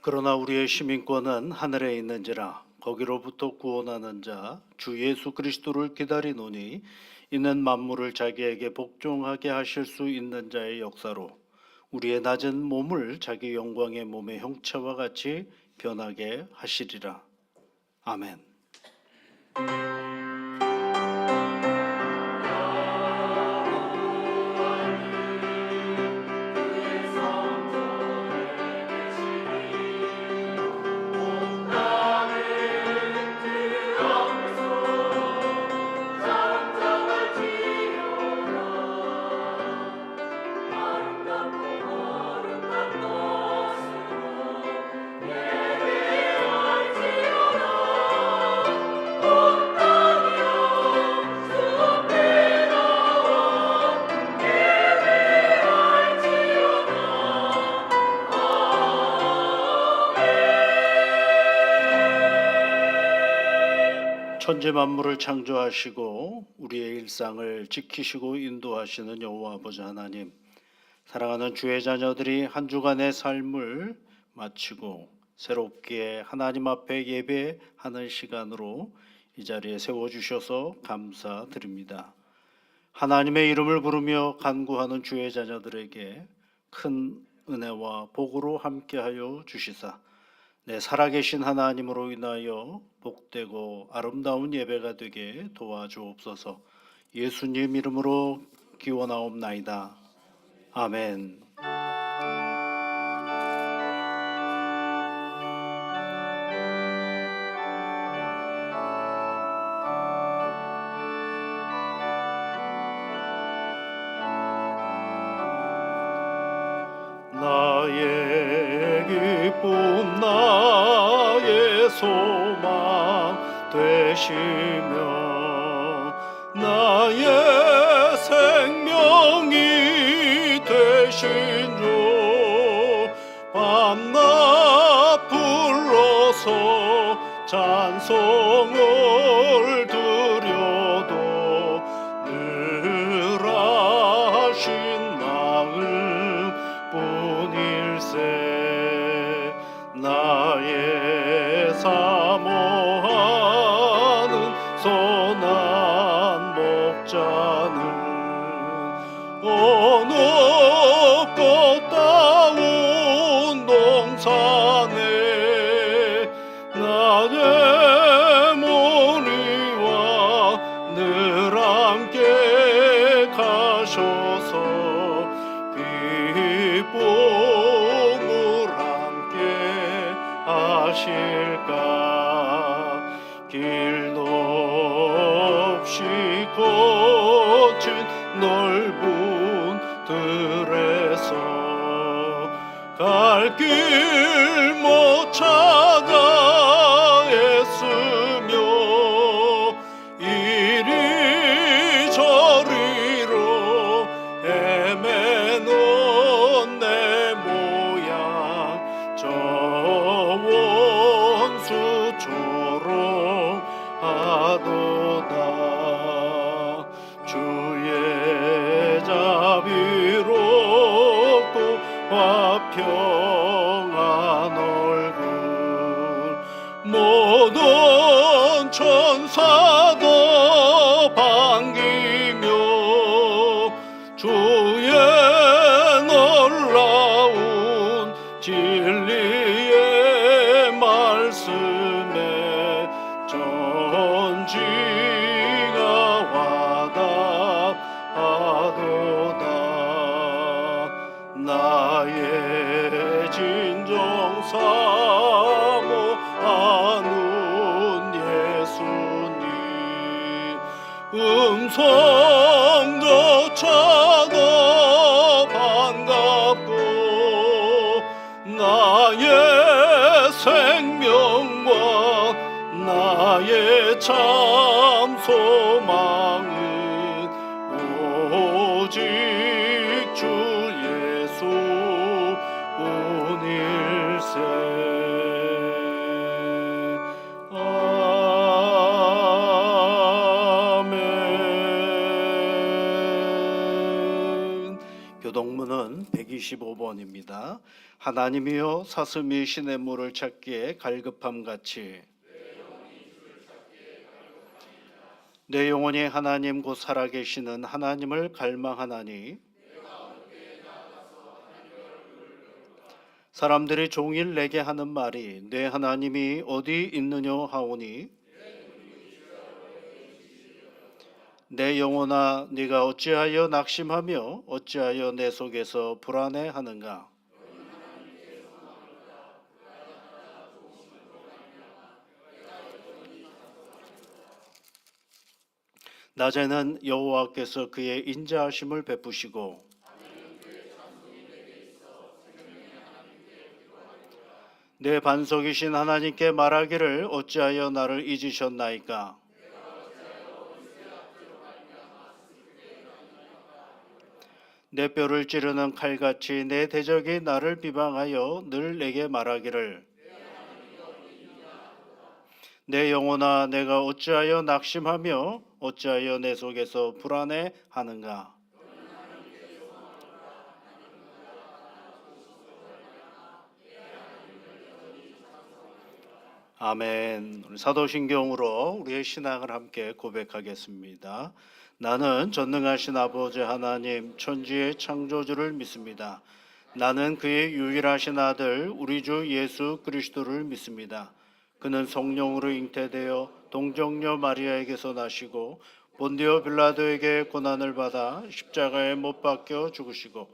그러나 우리의 시민권은 하늘에 있는지라 거기로부터 구원하는 자 주 예수 그리스도를 기다리노니 이는 만물을 자기에게 복종하게 하실 수 있는 자의 역사로 우리의 낮은 몸을 자기 영광의 몸의 형체와 같이 변하게 하시리라. 아멘. 천지 만물을 창조하시고 우리의 일상을 지키시고 인도하시는 여호와 아버지 하나님, 사랑하는 주의 자녀들이 한 주간의 삶을 마치고 새롭게 하나님 앞에 예배하는 시간으로 이 자리에 세워주셔서 감사드립니다. 하나님의 이름을 부르며 간구하는 주의 자녀들에게 큰 은혜와 복으로 함께하여 주시사 내 살아계신 하나님으로 인하여 복되고 아름다운 예배가 되게 도와주옵소서. 예수님 이름으로 기원하옵나이다. 아멘. 나의 기쁨 나의 소망 되시며 나의 생명이 되신 주 밤낮 불러서 찬송을 드려도 늘 하신 마음 뿐일세. 나의 사모하는 선한 목자는 어느 꽃다운 동산에 나의 머리와 늘 함께 가셔서 기쁨을 함께 하실까. 길 없이 거친 넓은 들에서 갈 길 못 찾아 애쓰며 이리 저리로 헤매는 내 모양 저 원수처럼 하도다. 주의 자비롭고 화평한 얼굴 모든 천사도 반기며 주의 놀라운 진리의 말씀에 전지가 와닿하도다. 나의 진정 사모하는 예수님 음성조차도 반갑고 나의 생명과 나의 참 소망은 오직 주 예수 뿐일세. 아멘. 교동문은 125번입니다. 하나님이여 사슴이 신의 물을 찾기에 갈급함같이 내 영혼이 하나님 곧 살아계시는 하나님을 갈망하나니 사람들이 종일 내게 하는 말이 내 하나님이 어디 있느냐 하오니 내 영혼아 네가 어찌하여 낙심하며 어찌하여 내 속에서 불안해하는가. 낮에는 여호와께서 그의 인자하심을 베푸시고 내 반석이신 하나님께 말하기를 어찌하여 나를 잊으셨나이까. 내 뼈를 찌르는 칼같이 내 대적이 나를 비방하여 늘 내게 말하기를 내 영혼아 내가 어찌하여 낙심하며 어찌하여 내 속에서 불안해하는가. 아멘. 우리 사도신경으로 우리의 신앙을 함께 고백하겠습니다. 나는 전능하신 아버지 하나님 천지의 창조주를 믿습니다. 나는 그의 유일하신 아들 우리 주 예수 그리스도를 믿습니다. 그는 성령으로 잉태되어 동정녀 마리아에게서 나시고 본디오 빌라도에게 고난을 받아 십자가에 못 박혀 죽으시고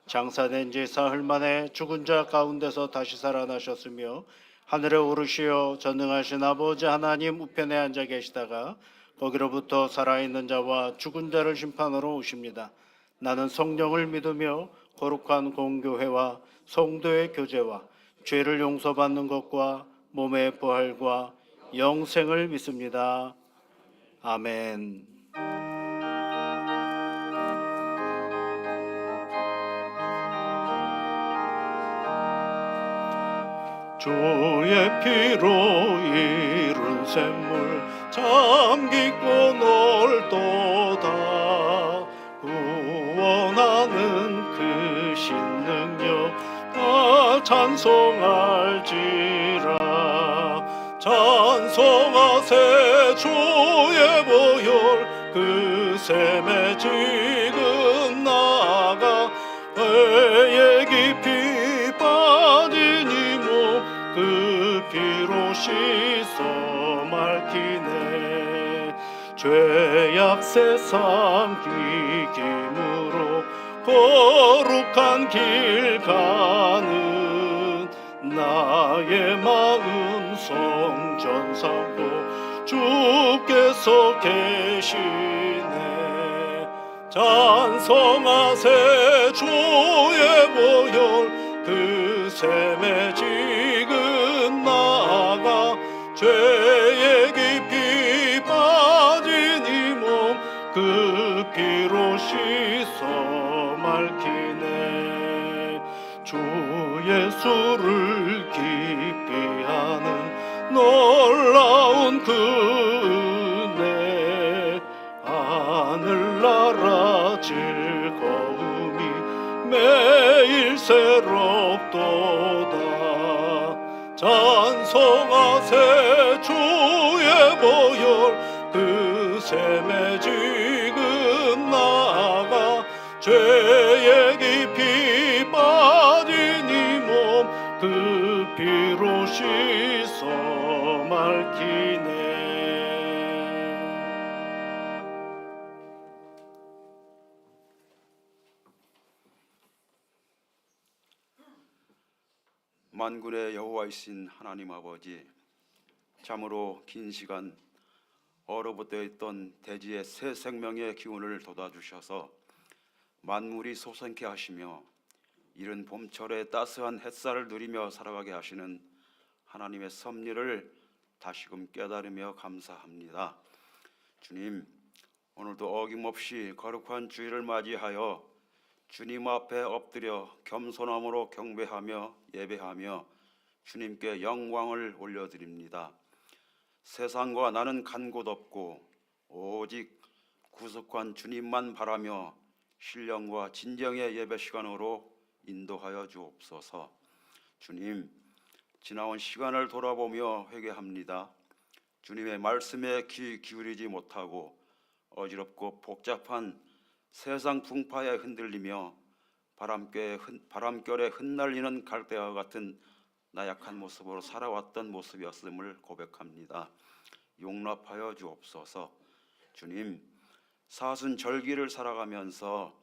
장사된 지 사흘 만에 죽은 자 가운데서 다시 살아나셨으며 하늘에 오르시어 전능하신 아버지 하나님 우편에 앉아 계시다가 거기로부터 살아있는 자와 죽은 자를 심판하러 오십니다. 나는 성령을 믿으며 거룩한 공교회와 성도의 교제와 죄를 용서받는 것과 몸의 부활과 영생을 믿습니다. 아멘. 주의 피로 이룬 샘물 참 깊고 넓도다. 구원하는 그 신능력 다 찬송할지라. 찬송하세 주의 보혈 그 샘에 지금 나가 배에 깊이 빠진 이 몸 그 피로 씻어 맑히네. 죄악 세상 귀김으로 거룩한 길 가는 나의 마음 성전 삼고 주께서 계시네. 찬송하세 주의 보혈 그 샘에 지금 나가 죄에 깊이 빠진 이 몸 그 피로 씻어 맑히네. 주 예수를 깊이 하는 놀라운 그 은혜 하늘나라 즐거움이 매일 새롭도다. 찬송하세 주의 보혈 그 샘에 지금 나가 죄에 깊이 빠진 이 몸 그 피로 씻어 맑히네. 만군의 여호와이신 하나님 아버지, 참으로 긴 시간 얼어붙어 있던 대지의 새 생명의 기운을 돋아주셔서 만물이 솟아나게 하시며 이른 봄철의 따스한 햇살을 누리며 살아가게 하시는 하나님의 섭리를 다시금 깨달으며 감사합니다. 주님, 오늘도 어김없이 거룩한 주일을 맞이하여 주님 앞에 엎드려 겸손함으로 경배하며 예배하며 주님께 영광을 올려드립니다. 세상과 나는 간 곳 없고 오직 구속한 주님만 바라며 신령과 진정의 예배 시간으로 인도하여 주옵소서. 주님, 지나온 시간을 돌아보며 회개합니다. 주님의 말씀에 귀 기울이지 못하고 어지럽고 복잡한 세상 풍파에 흔들리며 바람결에 흩날리는 갈대와 같은 나약한 모습으로 살아왔던 모습이었음을 고백합니다. 용납하여 주옵소서. 주님, 사순절기를 살아가면서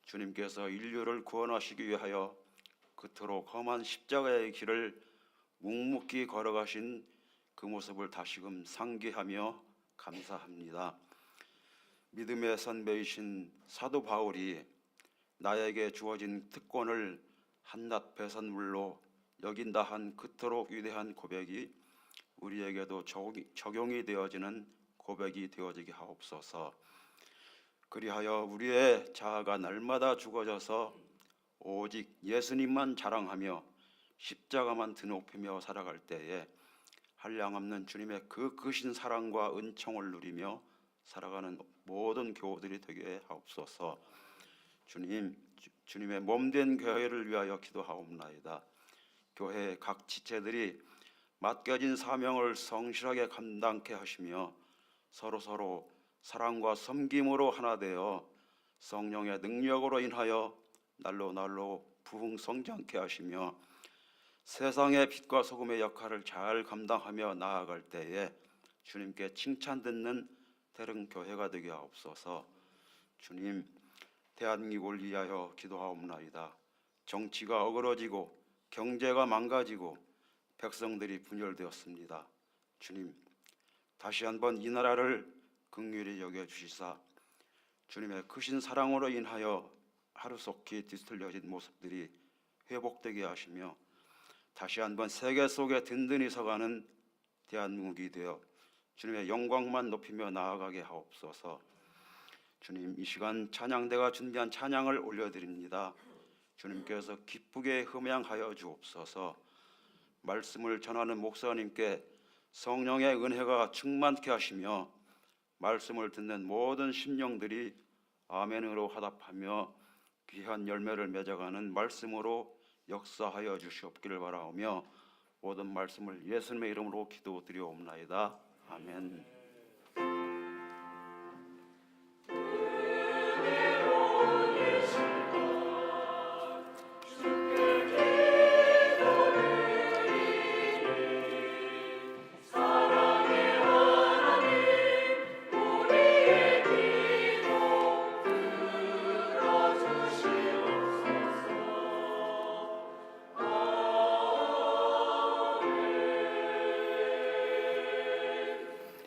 주님께서 인류를 구원하시기 위하여 그토록 험한 십자가의 길을 묵묵히 걸어가신 그 모습을 다시금 상기하며 감사합니다. 믿음의 선배이신 사도 바울이 나에게 주어진 특권을 한낱 배선물로 여긴다 한 그토록 위대한 고백이 우리에게도 적용이 되어지는 고백이 되어지게 하옵소서. 그리하여 우리의 자아가 날마다 죽어져서 오직 예수님만 자랑하며 십자가만 드높이며 살아갈 때에 한량없는 주님의 그 크신 사랑과 은총을 누리며 살아가는 모든 교우들이 되게 하옵소서. 주님의 몸된 교회를 위하여 기도하옵나이다. 교회의 각 지체들이 맡겨진 사명을 성실하게 감당케 하시며 서로 사랑과 섬김으로 하나 되어 성령의 능력으로 인하여 날로 부흥성장케 하시며 세상의 빛과 소금의 역할을 잘 감당하며 나아갈 때에 주님께 칭찬 듣는 대릉교회가 되게 하옵소서. 주님, 대한민국을 위하여 기도하옵나이다. 정치가 어그러지고 경제가 망가지고 백성들이 분열되었습니다. 주님, 다시 한번 이 나라를 긍휼히 여겨주시사 주님의 크신 사랑으로 인하여 하루속히 뒤틀려진 모습들이 회복되게 하시며 다시 한번 세계 속에 든든히 서가는 대한민국이 되어 주님의 영광만 높이며 나아가게 하옵소서. 주님, 이 시간 찬양대가 준비한 찬양을 올려드립니다. 주님께서 기쁘게 흠양하여 주옵소서. 말씀을 전하는 목사님께 성령의 은혜가 충만케 하시며 말씀을 듣는 모든 심령들이 아멘으로 화답하며 귀한 열매를 맺어가는 말씀으로 역사하여 주시옵기를 바라오며 모든 말씀을 예수님의 이름으로 기도드리옵나이다. 아멘.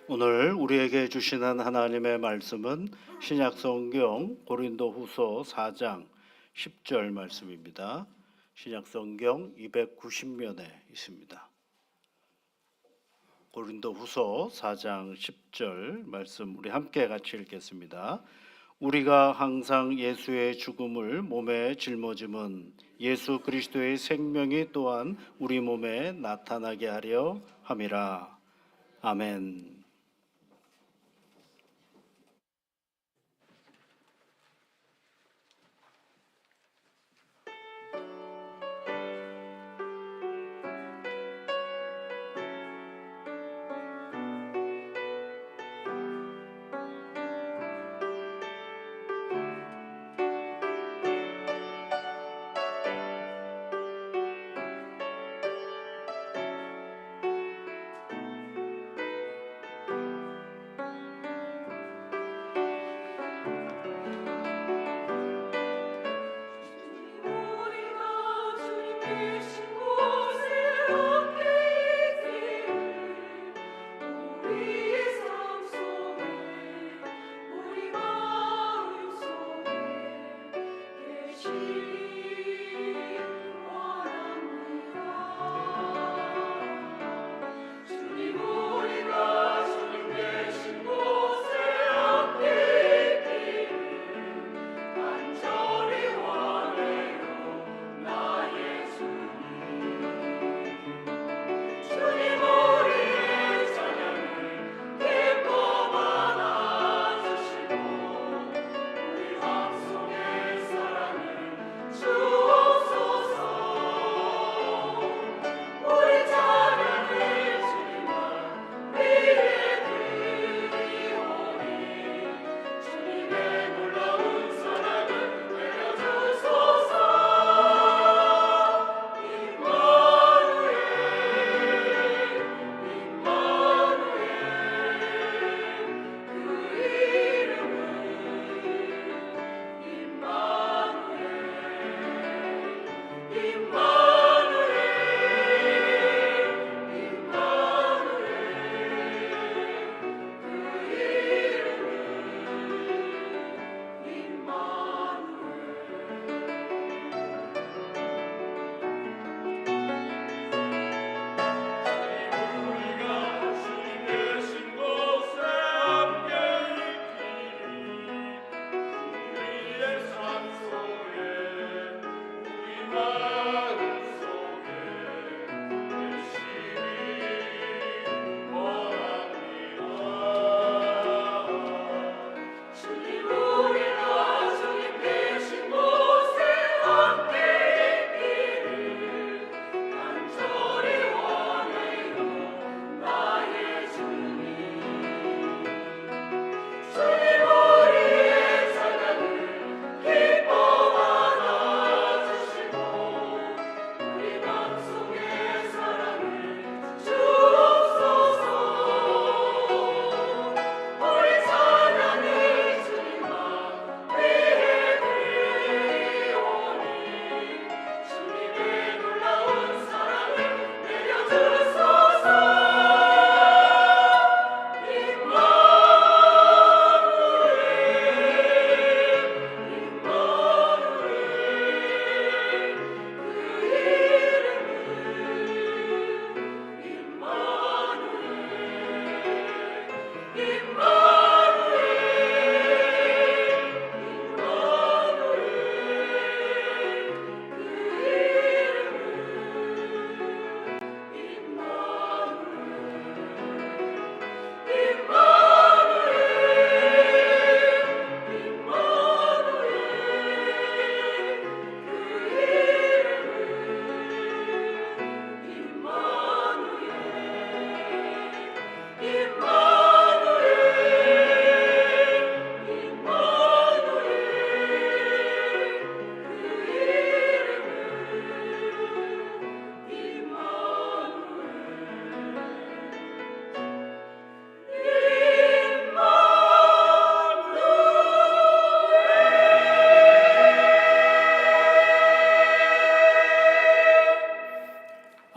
오늘 우리에게 주시는 하나님의 말씀은 신약성경 고린도후서 4장 10절 말씀입니다. 신약성경 290면에 있습니다. 고린도후서 4장 10절 말씀 우리 함께 같이 읽겠습니다. 우리가 항상 예수의 죽음을 몸에 짊어짐은 예수 그리스도의 생명이 또한 우리 몸에 나타나게 하려 함이라. 아멘.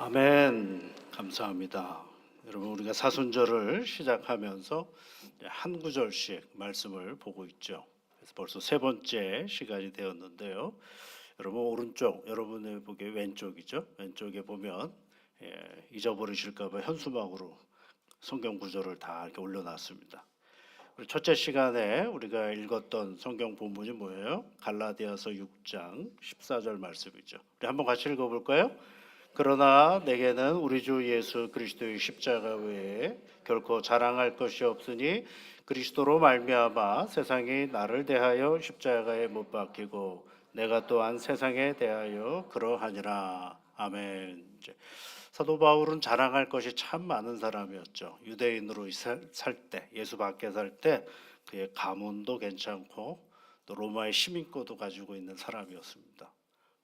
아멘. 감사합니다. 여러분 우리가 사순절을 시작하면서 이제 한 구절씩 말씀을 보고 있죠. 그래서 벌써 세 번째 시간이 되었는데요. 여러분 오른쪽, 여러분의 보기 왼쪽이죠. 왼쪽에 보면 잊어버리실까봐 현수막으로 성경 구절을 다 이렇게 올려놨습니다. 우리 첫째 시간에 우리가 읽었던 성경 본문이 뭐예요? 갈라디아서 6장 14절 말씀이죠. 우리 한번 같이 읽어볼까요? 그러나 내게는 우리 주 예수 그리스도의 십자가 외에 결코 자랑할 것이 없으니 그리스도로 말미암아 세상이 나를 대하여 십자가에 못 박히고 내가 또한 세상에 대하여 그러하니라. 아멘. 이제 사도 바울은 자랑할 것이 참 많은 사람이었죠. 유대인으로 살 때, 예수 밖에 살 때 그의 가문도 괜찮고 또 로마의 시민권도 가지고 있는 사람이었습니다.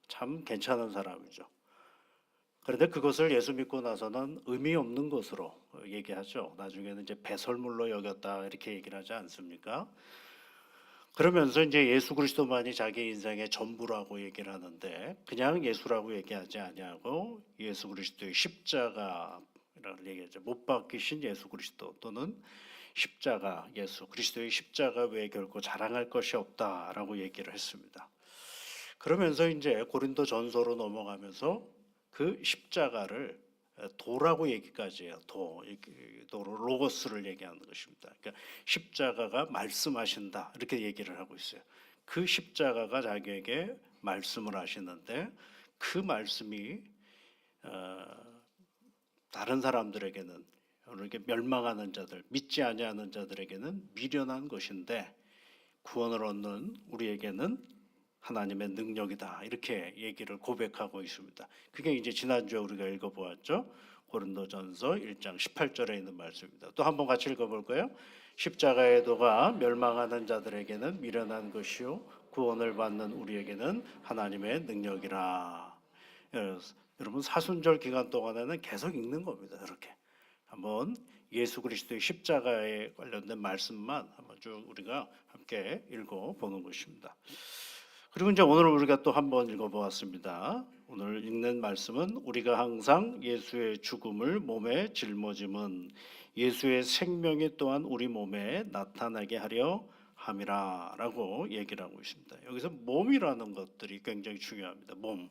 참 괜찮은 사람이죠. 그런데 그것을 예수 믿고 나서는 의미 없는 것으로 얘기하죠. 나중에는 이제 배설물로 여겼다 이렇게 얘기를 하지 않습니까? 그러면서 이제 예수 그리스도만이 자기 인생의 전부라고 얘기를 하는데 그냥 예수라고 얘기하지 아니하고 예수 그리스도의 십자가라고 얘기하죠. 못 박히신 예수 그리스도 또는 십자가 예수 그리스도의 십자가 외에 결코 자랑할 것이 없다라고 얘기를 했습니다. 그러면서 이제 고린도 전서로 넘어가면서 그 십자가를 도라고 얘기까지 해요. 로고스를 얘기하는 것입니다. 그러니까 십자가가 말씀하신다 이렇게 얘기를 하고 있어요. 그 십자가가 자기에게 말씀을 하시는데 그 말씀이 다른 사람들에게는 이렇게 멸망하는 자들, 믿지 아니하는 자들에게는 미련한 것인데 구원을 얻는 우리에게는 하나님의 능력이다 이렇게 얘기를 고백하고 있습니다. 그게 이제 지난주에 우리가 읽어보았죠. 고린도전서 1장 18절에 있는 말씀입니다. 또 한번 같이 읽어볼까요? 십자가의 도가 멸망하는 자들에게는 미련한 것이요 구원을 받는 우리에게는 하나님의 능력이라. 여러분 사순절 기간 동안에는 계속 읽는 겁니다. 이렇게 한번 예수 그리스도의 십자가에 관련된 말씀만 한번 쭉 우리가 함께 읽어보는 것입니다. 그리고 이제 오늘 우리가 또 한번 읽어보았습니다. 오늘 읽는 말씀은 우리가 항상 예수의 죽음을 몸에 짊어짐은 예수의 생명이 또한 우리 몸에 나타나게 하려 함이라라고 얘기를 하고 있습니다. 여기서 몸이라는 것들이 굉장히 중요합니다. 몸.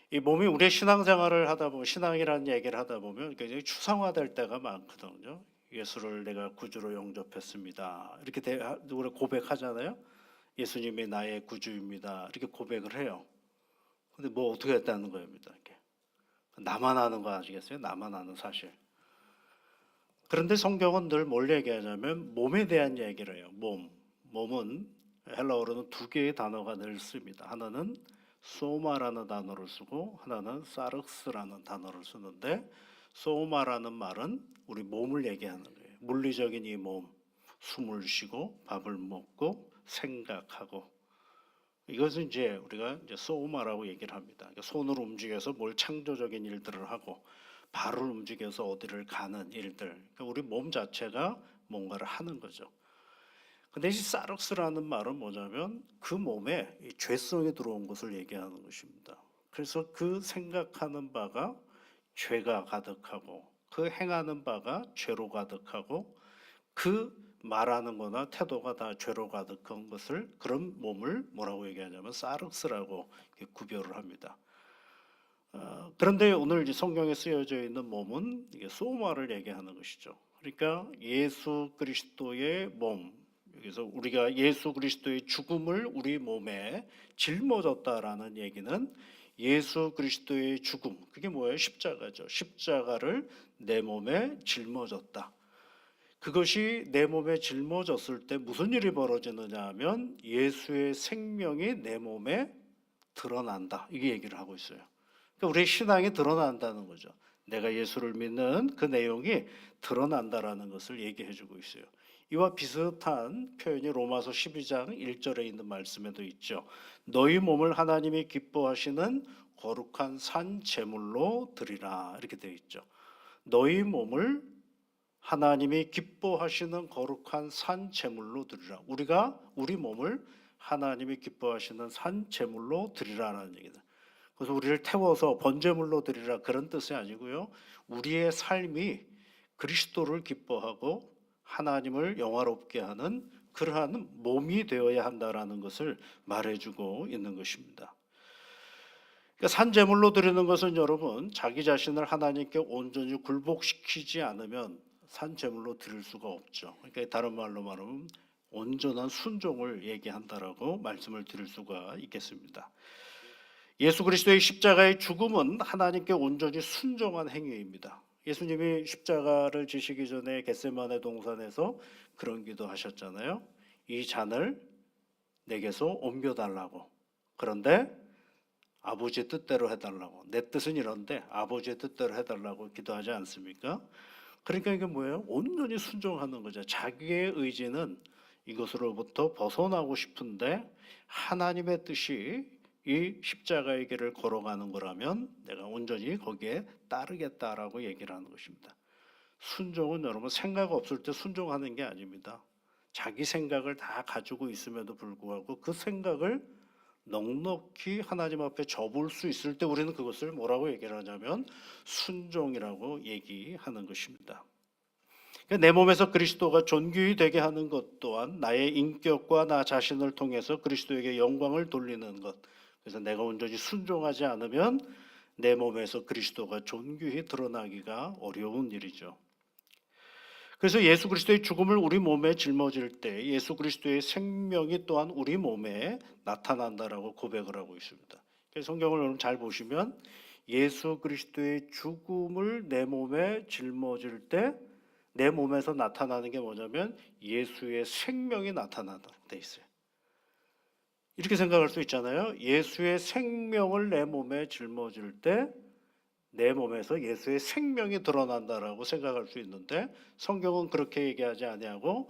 이 몸이 우리의 신앙생활을 하다 보면 신앙이라는 얘기를 하다 보면 굉장히 추상화될 때가 많거든요. 예수를 내가 구주로 영접했습니다. 이렇게 우리 고백하잖아요. 예수님이 나의 구주입니다. 이렇게 고백을 해요. 근데 뭐 어떻게 했다는 겁니다. 이렇게. 나만 아는 거 아시겠어요? 나만 아는 사실. 그런데 성경은 늘 뭘 얘기하냐면 몸에 대한 얘기를 해요. 몸은 헬라어로는 두 개의 단어가 늘 씁니다. 하나는 소마라는 단어를 쓰고 하나는 사르스라는 단어를 쓰는데 소마라는 말은 우리 몸을 얘기하는 거예요. 물리적인 이 몸, 숨을 쉬고 밥을 먹고 생각하고 이것은 이제 우리가 이제 소마라고 얘기를 합니다. 그러니까 손으로 움직여서 뭘 창조적인 일들을 하고 발을 움직여서 어디를 가는 일들. 그러니까 우리 몸 자체가 뭔가를 하는 거죠. 근데 이 사륵스라는 말은 뭐냐면 그 몸에 이 죄성이 들어온 것을 얘기하는 것입니다. 그래서 그 생각하는 바가 죄가 가득하고 그 행하는 바가 죄로 가득하고 그 말하는 거나 태도가 다 죄로 가득한 것을 그런 몸을 뭐라고 얘기하냐면 사륵스라고 구별을 합니다. 그런데 오늘 성경에 쓰여져 있는 몸은 이게 소마를 얘기하는 것이죠. 그러니까 예수 그리스도의 몸, 여기서 우리가 예수 그리스도의 죽음을 우리 몸에 짊어졌다라는 얘기는 예수 그리스도의 죽음, 그게 뭐예요? 십자가죠. 십자가를 내 몸에 짊어졌다. 그것이 내 몸에 짊어졌을 때 무슨 일이 벌어지느냐 하면 예수의 생명이 내 몸에 드러난다. 이게 얘기를 하고 있어요. 그러니까 우리의 신앙이 드러난다는 거죠. 내가 예수를 믿는 그 내용이 드러난다라는 것을 얘기해 주고 있어요. 이와 비슷한 표현이 로마서 12장 1절에 있는 말씀에도 있죠. 너희 몸을 하나님이 기뻐하시는 거룩한 산 제물로 드리라 이렇게 되어 있죠. 너희 몸을 하나님이 기뻐하시는 거룩한 산 제물로 드리라. 우리가 우리 몸을 하나님이 기뻐하시는 산 제물로 드리라는 얘기다. 그래서 우리를 태워서 번제물로 드리라 그런 뜻이 아니고요. 우리의 삶이 그리스도를 기뻐하고 하나님을 영화롭게 하는 그러한 몸이 되어야 한다라는 것을 말해주고 있는 것입니다. 그러니까 산제물로 드리는 것은 여러분 자기 자신을 하나님께 온전히 굴복시키지 않으면 산제물로 드릴 수가 없죠. 그러니까 다른 말로 말하면 온전한 순종을 얘기한다라고 말씀을 드릴 수가 있겠습니다. 예수 그리스도의 십자가의 죽음은 하나님께 온전히 순종한 행위입니다. 예수님이 십자가를 지시기 전에 겟세마네 동산에서 그런 기도하셨잖아요. 이 잔을 내게서 옮겨달라고. 그런데 아버지의 뜻대로 해달라고. 내 뜻은 이런데 아버지의 뜻대로 해달라고 기도하지 않습니까? 그러니까 이게 뭐예요? 온전히 순종하는 거죠. 자기의 의지는 이것으로부터 벗어나고 싶은데 하나님의 뜻이 이 십자가의 길을 걸어가는 거라면 내가 온전히 거기에 따르겠다라고 얘기를 하는 것입니다. 순종은 여러분 생각 없을 때 순종하는 게 아닙니다. 자기 생각을 다 가지고 있음에도 불구하고 그 생각을 넉넉히 하나님 앞에 접을 수 있을 때 우리는 그것을 뭐라고 얘기를 하냐면 순종이라고 얘기하는 것입니다. 내 몸에서 그리스도가 존귀히 되게 하는 것 또한 나의 인격과 나 자신을 통해서 그리스도에게 영광을 돌리는 것. 그래서 내가 온전히 순종하지 않으면 내 몸에서 그리스도가 존귀히 드러나기가 어려운 일이죠. 그래서 예수 그리스도의 죽음을 우리 몸에 짊어질 때 예수 그리스도의 생명이 또한 우리 몸에 나타난다라고 고백을 하고 있습니다. 그래서 성경을 여러분 잘 보시면 예수 그리스도의 죽음을 내 몸에 짊어질 때 내 몸에서 나타나는 게 뭐냐면 예수의 생명이 나타나다 돼 있어요. 이렇게 생각할 수 있잖아요. 예수의 생명을 내 몸에 짊어질 때 내 몸에서 예수의 생명이 드러난다라고 생각할 수 있는데 성경은 그렇게 얘기하지 아니하고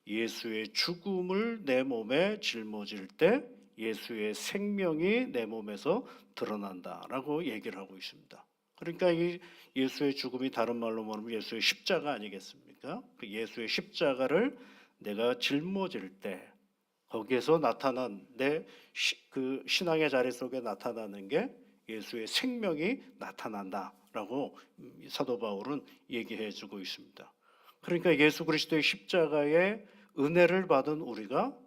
예수의 죽음을 내 몸에 짊어질 때 예수의 생명이 내 몸에서 드러난다라고 얘기를 하고 있습니다. 그러니까 이 예수의 죽음이 다른 말로 말하면 예수의 십자가 아니겠습니까? 그 예수의 십자가를 내가 짊어질 때 거기에서 나타난 그 신앙의 자리 속에 나타나는 게 예수의 생명이 나타난다라고 사도 바울은 얘기해 주고 있습니다. 그러니까 예수 그리스도의 십자가의 은혜를 받은 우리가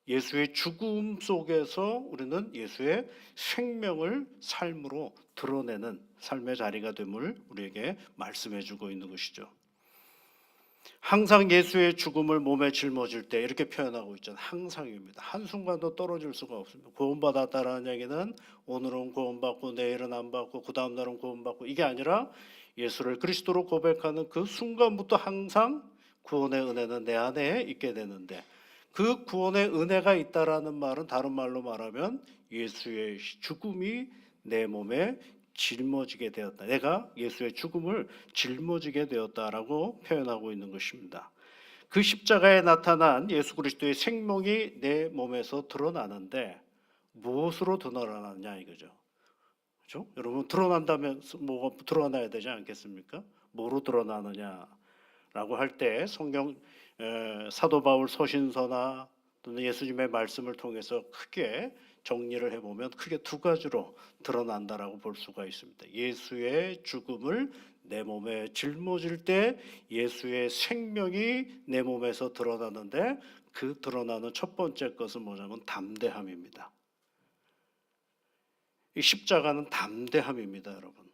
예수의 죽음 속에서 우리는 예수의 생명을 삶으로 드러내는 삶의 자리가 됨을 우리에게 말씀해 주고 있는 것이죠. 항상 예수의 죽음을 몸에 짊어질 때 이렇게 표현하고 있잖아요. 항상입니다. 한순간도 떨어질 수가 없습니다. 구원받았다라는 얘기는 오늘은 구원받고 내일은 안 받고 그 다음 날은 구원받고 이게 아니라 예수를 그리스도로 고백하는 그 순간부터 항상 구원의 은혜는 내 안에 있게 되는데 그 구원의 은혜가 있다라는 말은 다른 말로 말하면 예수의 죽음이 내 몸에 짊어지게 되었다. 내가 예수의 죽음을 짊어지게 되었다라고 표현하고 있는 것입니다. 그 십자가에 나타난 예수 그리스도의 생명이 내 몸에서 드러나는데 무엇으로 드러나느냐 이거죠. 그렇죠? 여러분 드러난다면 뭐가 드러나야 되지 않겠습니까? 뭐로 드러나느냐라고 할 때 성경 사도 바울 서신서나 또는 예수님의 말씀을 통해서 크게 정리를 해보면 크게 두 가지로 드러난다라고 볼 수가 있습니다. 예수의 죽음을 내 몸에 짊어질 때 예수의 생명이 내 몸에서 드러나는데 그 드러나는 첫 번째 것은 뭐냐면 담대함입니다. 이 십자가는 담대함입니다, 여러분.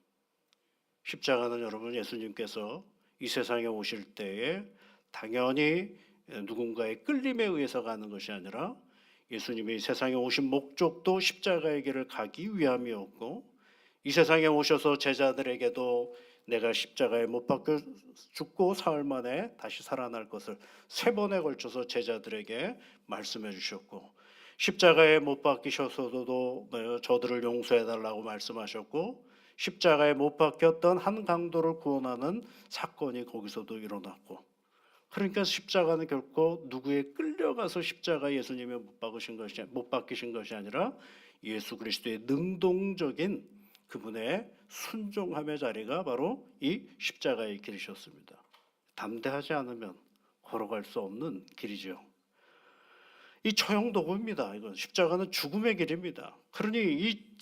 십자가는 여러분 예수님께서 이 세상에 오실 때에 당연히 누군가의 끌림에 의해서 가는 것이 아니라 예수님이 세상에 오신 목적도 십자가의 길을 가기 위함이었고 이 세상에 오셔서 제자들에게도 내가 십자가에 못 박혀 죽고 사흘 만에 다시 살아날 것을 3번에 걸쳐서 제자들에게 말씀해 주셨고 십자가에 못 박히셔서도 저들을 용서해 달라고 말씀하셨고 십자가에 못 박혔던 한 강도를 구원하는 사건이 거기서도 일어났고 그러니까 십자가는 결코 누구에 끌려가서 십자가 예수님이 못 박히신 것이 아니라 예수 그리스도의 능동적인 그분의 순종함의 자리가 바로 이 십자가의 길이셨습니다. 담대하지 않으면 걸어갈 수 없는 길이죠. 이 처형도구입니다. 이건 십자가는 죽음의 길입니다. 그러니 이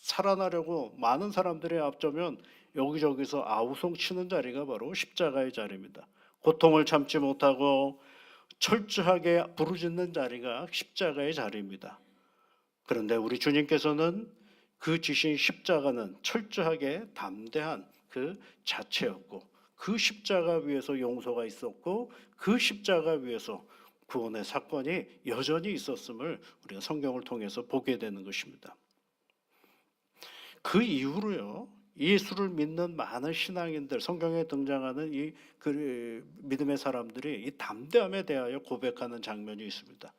살아나려고 많은 사람들이 앞서면 여기저기서 아우성 치는 자리가 바로 십자가의 자리입니다. 고통을 참지 못하고 철저하게 부르짖는 자리가 십자가의 자리입니다. 그런데 우리 주님께서는 그 지신 십자가는 철저하게 담대한 그 자체였고, 그 십자가 위에서 용서가 있었고, 그 십자가 위에서 구원의 사건이 여전히 있었음을 우리가 성경을 통해서 보게 되는 것입니다. 그 이후로요, 예수를 믿는 많은 신앙인들, 성경에 등장하는 이 믿음의 사람들이 이 담대함에 대하여 고백하는 장면이 있습니다.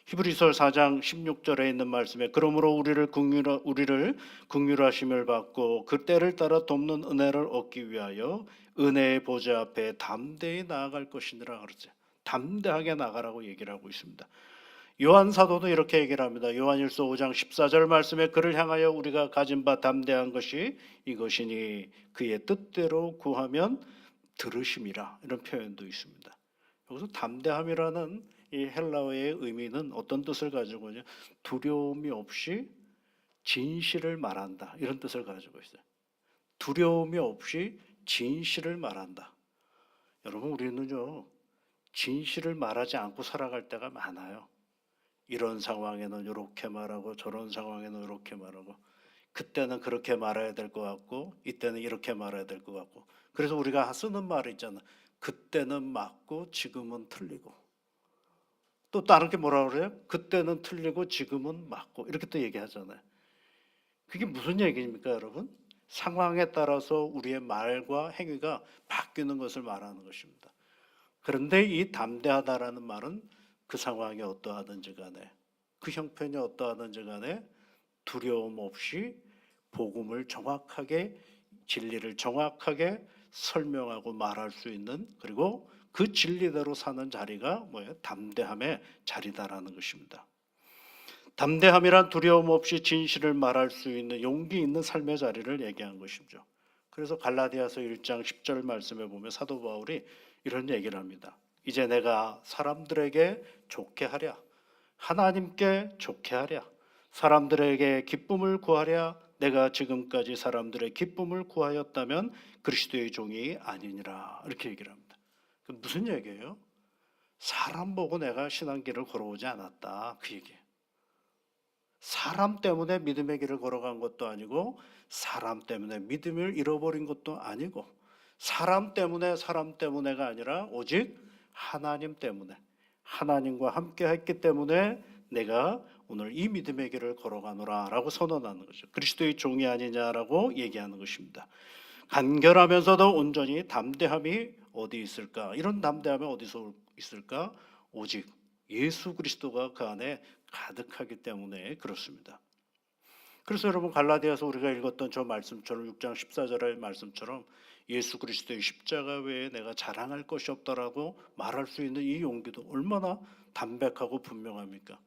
히브리서 4장 16절에 있는 말씀에 그러므로 우리를 긍휼하심을 받고 그 때를 따라 돕는 은혜를 얻기 위하여 은혜의 보좌 앞에 담대히 나아갈 것이니라 그러죠. 담대하게 나가라고 얘기를 하고 있습니다. 요한 사도도 이렇게 얘기를 합니다. 요한일서 5장 14절 말씀에 그를 향하여 우리가 가진 바 담대한 것이 이것이니 그의 뜻대로 구하면 들으심이라, 이런 표현도 있습니다. 여기서 담대함이라는 이 헬라어의 의미는 어떤 뜻을 가지고 있냐? 두려움이 없이 진실을 말한다, 이런 뜻을 가지고 있어요. 두려움이 없이 진실을 말한다. 여러분, 우리는요 진실을 말하지 않고 살아갈 때가 많아요. 이런 상황에는 이렇게 말하고 저런 상황에는 이렇게 말하고, 그때는 그렇게 말해야 될 것 같고 이때는 이렇게 말해야 될 것 같고. 그래서 우리가 쓰는 말이 있잖아. 그때는 맞고 지금은 틀리고. 또 다른 게 뭐라 그래요? 그때는 틀리고 지금은 맞고, 이렇게 또 얘기하잖아요. 그게 무슨 얘기입니까, 여러분? 상황에 따라서 우리의 말과 행위가 바뀌는 것을 말하는 것입니다. 그런데 이 담대하다라는 말은 그 상황이 어떠하든지 간에, 그 형편이 어떠하든지 간에 두려움 없이 복음을 정확하게, 진리를 정확하게 설명하고 말할 수 있는, 그리고 그 진리대로 사는 자리가 뭐예요? 담대함의 자리다라는 것입니다. 담대함이란 두려움 없이 진실을 말할 수 있는 용기 있는 삶의 자리를 얘기한 것이죠. 그래서 갈라디아서 1장 10절 말씀에 보면 사도 바울이 이런 얘기를 합니다. 이제 내가 사람들에게 좋게 하랴, 하나님께 좋게 하랴, 사람들에게 기쁨을 구하랴, 내가 지금까지 사람들의 기쁨을 구하였다면 그리스도의 종이 아니니라, 이렇게 얘기를 합니다. 무슨 얘기예요? 사람 보고 내가 신앙길을 걸어오지 않았다, 그 얘기예요. 사람 때문에 믿음의 길을 걸어간 것도 아니고, 사람 때문에 믿음을 잃어버린 것도 아니고, 사람 때문에가 아니라 오직 하나님 때문에, 하나님과 함께 했기 때문에 내가 오늘 이 믿음의 길을 걸어가노라 라고 선언하는 거죠. 그리스도의 종이 아니냐라고 얘기하는 것입니다. 간결하면서도 온전히 담대함이 어디 있을까? 이런 담대함이 어디서 있을까? 오직 예수 그리스도가 그 안에 가득하기 때문에 그렇습니다. 그래서 여러분, 갈라디아서 우리가 읽었던 저 말씀처럼 6장 14절의 말씀처럼 예수 그리스도의 십자가 외에 내가 자랑할 것이 없다라고 말할 수 있는 이 용기도 얼마나 담백하고 분명합니까?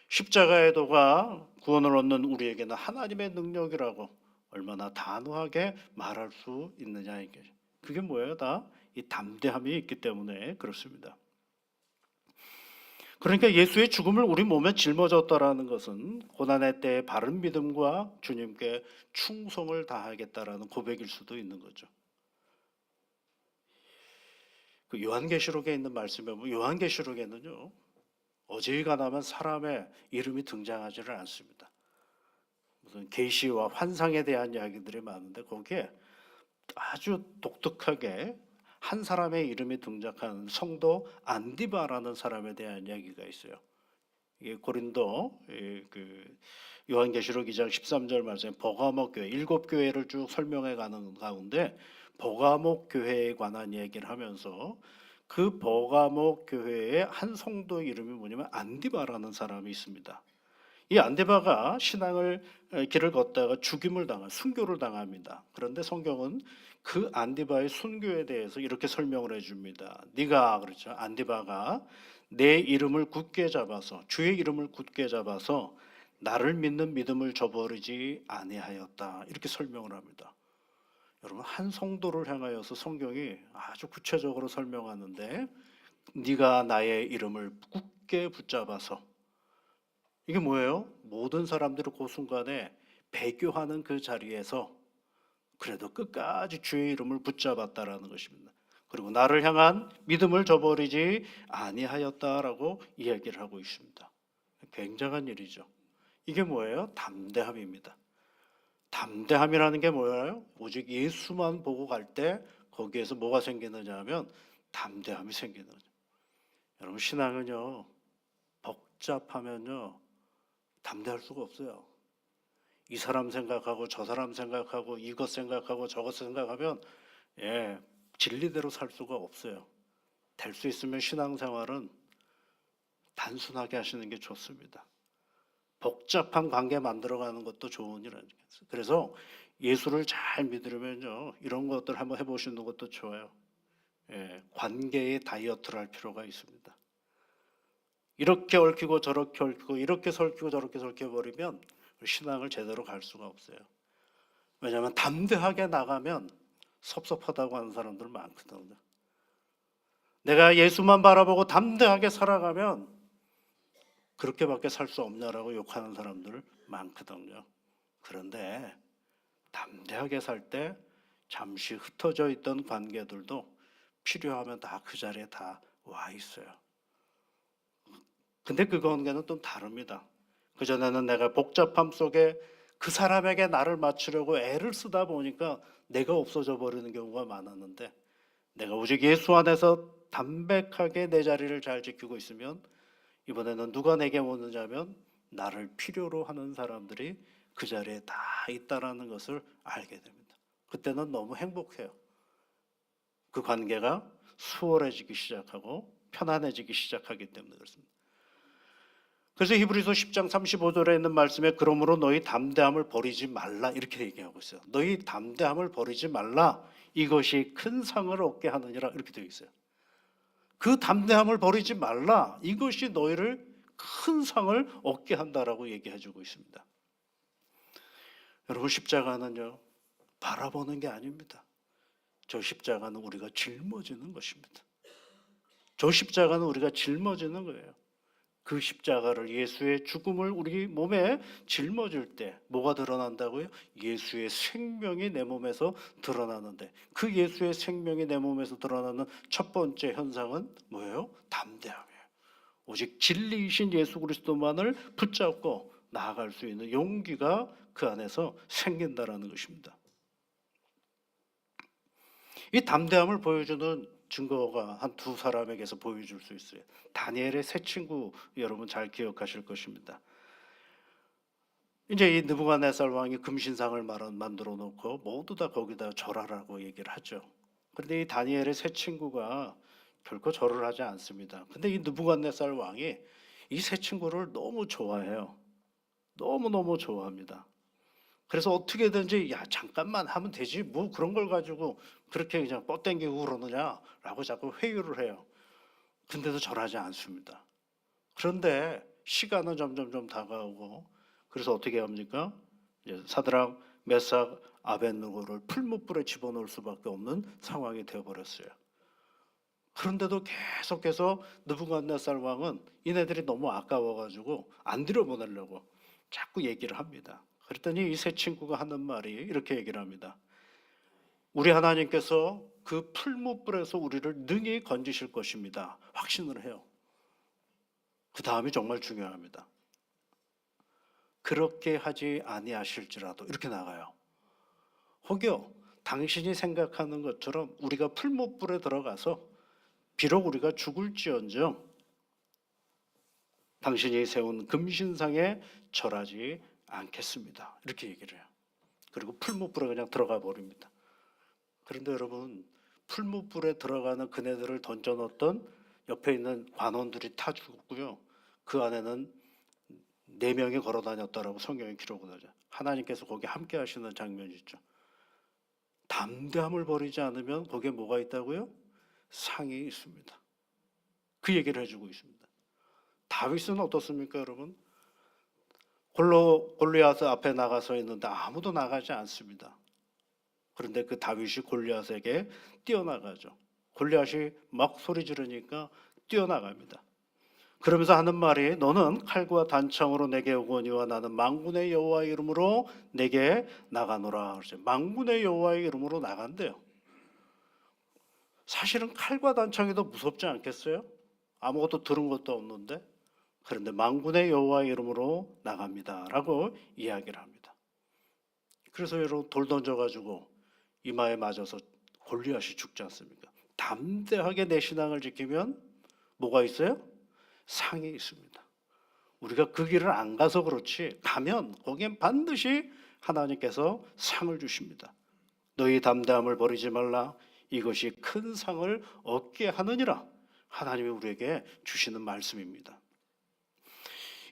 십자가의 도가 구원을 얻는 우리에게는 하나님의 능력이라고 얼마나 단호하게 말할 수 있느냐, 이게. 그게 뭐예요? 다 이 담대함이 있기 때문에 그렇습니다. 그러니까 예수의 죽음을 우리 몸에 짊어졌다라는 것은 고난의 때에 바른 믿음과 주님께 충성을 다하겠다라는 고백일 수도 있는 거죠. 그 요한계시록에 있는 말씀에 보면, 요한계시록에는요 어지간하면 사람의 이름이 등장하지를 않습니다. 무슨 계시와 환상에 대한 이야기들이 많은데 거기에 아주 독특하게 한 사람의 이름이 등장하는 성도 안디바라는 사람에 대한 이야기가 있어요. 이게 고린도 그 요한계시록 2장 13절 말씀에 버가목 교회, 7교회를 쭉 설명해 가는 가운데 버가목 교회에 관한 얘기를 하면서 그 버가목 교회의 한 성도 이름이 뭐냐면 안디바라는 사람이 있습니다. 이 안디바가 신앙을 길을 걷다가 죽임을 당한, 순교를 당합니다. 그런데 성경은 그 안디바의 순교에 대해서 이렇게 설명을 해줍니다. 네가, 그렇죠, 안디바가 내 이름을 굳게 잡아서, 주의 이름을 굳게 잡아서 나를 믿는 믿음을 저버리지 아니하였다, 이렇게 설명을 합니다. 여러분, 한 성도를 향하여서 성경이 아주 구체적으로 설명하는데, 네가 나의 이름을 굳게 붙잡아서, 이게 뭐예요? 모든 사람들이 그 순간에 배교하는 그 자리에서 그래도 끝까지 주의 이름을 붙잡았다라는 것입니다. 그리고 나를 향한 믿음을 저버리지 아니하였다라고 이야기를 하고 있습니다. 굉장한 일이죠. 이게 뭐예요? 담대함입니다. 담대함이라는 게 뭐예요? 오직 예수만 보고 갈 때 거기에서 뭐가 생기느냐 하면 담대함이 생기는 거죠. 여러분, 신앙은요, 복잡하면요 담대할 수가 없어요. 이 사람 생각하고 저 사람 생각하고 이것 생각하고 저것 생각하면 진리대로 살 수가 없어요. 될 수 있으면 신앙생활은 단순하게 하시는 게 좋습니다. 복잡한 관계 만들어가는 것도 좋은 일 아니겠어요? 그래서 예수를 잘 믿으려면요 이런 것들 한번 해보시는 것도 좋아요. 관계의 다이어트를 할 필요가 있습니다. 이렇게 얽히고 저렇게 얽히고 이렇게 설키고 저렇게 설켜버리면 신앙을 제대로 갈 수가 없어요. 왜냐하면 담대하게 나가면 섭섭하다고 하는 사람들 많거든요. 내가 예수만 바라보고 담대하게 살아가면 그렇게밖에 살 수 없냐라고 욕하는 사람들 많거든요. 그런데 담대하게 살 때 잠시 흩어져 있던 관계들도 필요하면 다 그 자리에 다 와 있어요. 근데 그 관계는 또 다릅니다. 그전에는 내가 복잡함 속에 그 사람에게 나를 맞추려고 애를 쓰다 보니까 내가 없어져 버리는 경우가 많았는데, 내가 오직 예수 안에서 담백하게 내 자리를 잘 지키고 있으면 이번에는 누가 내게 오느냐 하면 나를 필요로 하는 사람들이 그 자리에 다 있다라는 것을 알게 됩니다. 그때는 너무 행복해요. 그 관계가 수월해지기 시작하고 편안해지기 시작하기 때문에 그렇습니다. 그래서 히브리서 10장 35절에 있는 말씀에 그러므로 너희 담대함을 버리지 말라 이렇게 얘기하고 있어요. 너희 담대함을 버리지 말라, 이것이 큰 상을 얻게 하느니라 이렇게 되어 있어요. 그 담대함을 버리지 말라, 이것이 너희를 큰 상을 얻게 한다라고 얘기해주고 있습니다. 여러분, 십자가는요 바라보는 게 아닙니다. 저 십자가는 우리가 짊어지는 것입니다. 저 십자가는 우리가 짊어지는 거예요. 그 십자가를, 예수의 죽음을 우리 몸에 짊어질 때 뭐가 드러난다고요? 예수의 생명이 내 몸에서 드러나는데, 그 예수의 생명이 내 몸에서 드러나는 첫 번째 현상은 뭐예요? 담대함이에요. 오직 진리이신 예수 그리스도만을 붙잡고 나아갈 수 있는 용기가 그 안에서 생긴다라는 것입니다. 이 담대함을 보여주는 증거가 한 두 사람에게서 보여줄 수 있어요. 다니엘의 세 친구, 여러분 잘 기억하실 것입니다. 이제 이 느부갓네살 왕이 금신상을 만들어 놓고 모두 다 거기다 절하라고 얘기를 하죠. 그런데 이 다니엘의 세 친구가 결코 절을 하지 않습니다. 근데 이 느부갓네살 왕이 이 세 친구를 너무 좋아해요. 너무너무 좋아합니다. 그래서 어떻게든지 야 잠깐만 하면 되지 뭐 그런 걸 가지고 그렇게 그냥 뻗땡기고 그러느냐라고 자꾸 회유를 해요. 근데도 절하지 않습니다. 그런데 시간은 점점 다가오고, 그래서 어떻게 합니까? 이제 사드락, 메삭, 아벳느고를 풀무불에 집어넣을 수밖에 없는 상황이 되어버렸어요. 그런데도 계속해서 느부갓네살 왕은 이네들이 너무 아까워가지고 안 들여보내려고 자꾸 얘기를 합니다. 그랬더니 이 세 친구가 하는 말이 이렇게 얘기를 합니다. 우리 하나님께서 그 풀무불에서 우리를 능히 건지실 것입니다. 확신을 해요. 그 다음이 정말 중요합니다. 그렇게 하지 아니하실지라도 이렇게 나가요. 혹여 당신이 생각하는 것처럼 우리가 풀무불에 들어가서 비록 우리가 죽을지언정 당신이 세운 금신상에 절하지 않겠습니다. 이렇게 얘기를 해요. 그리고 풀무불에 그냥 들어가 버립니다. 그런데 여러분, 풀무불에 들어가는 그네들을 던져넣었던 옆에 있는 관원들이 타 죽었고요. 그 안에는 4명이 걸어 다녔다라고 성경에 기록을 하죠. 하나님께서 거기 함께 하시는 장면이 있죠. 담대함을 버리지 않으면 거기에 뭐가 있다고요? 상이 있습니다. 그 얘기를 해주고 있습니다. 다윗은 어떻습니까, 여러분? 홀로 골리앗 앞에 나가서 있는데 아무도 나가지 않습니다. 그런데 그 다윗이 골리앗에게 뛰어나가죠. 골리앗이 막 소리 지르니까 뛰어나갑니다. 그러면서 하는 말이 너는 칼과 단창으로 내게 오거니와 나는 만군의 여호와의 이름으로 내게 나가노라. 그러죠. 만군의 여호와의 이름으로 나간대요. 사실은 칼과 단창이 더 무섭지 않겠어요? 아무것도 들은 것도 없는데. 그런데 만군의 여호와의 이름으로 나갑니다라고 이야기를 합니다. 그래서 여러분 돌 던져가지고 이마에 맞아서 골리앗이 죽지 않습니까? 담대하게 내 신앙을 지키면 뭐가 있어요? 상이 있습니다. 우리가 그 길을 안 가서 그렇지 가면 거기엔 반드시 하나님께서 상을 주십니다. 너희 담대함을 버리지 말라. 이것이 큰 상을 얻게 하느니라. 하나님이 우리에게 주시는 말씀입니다.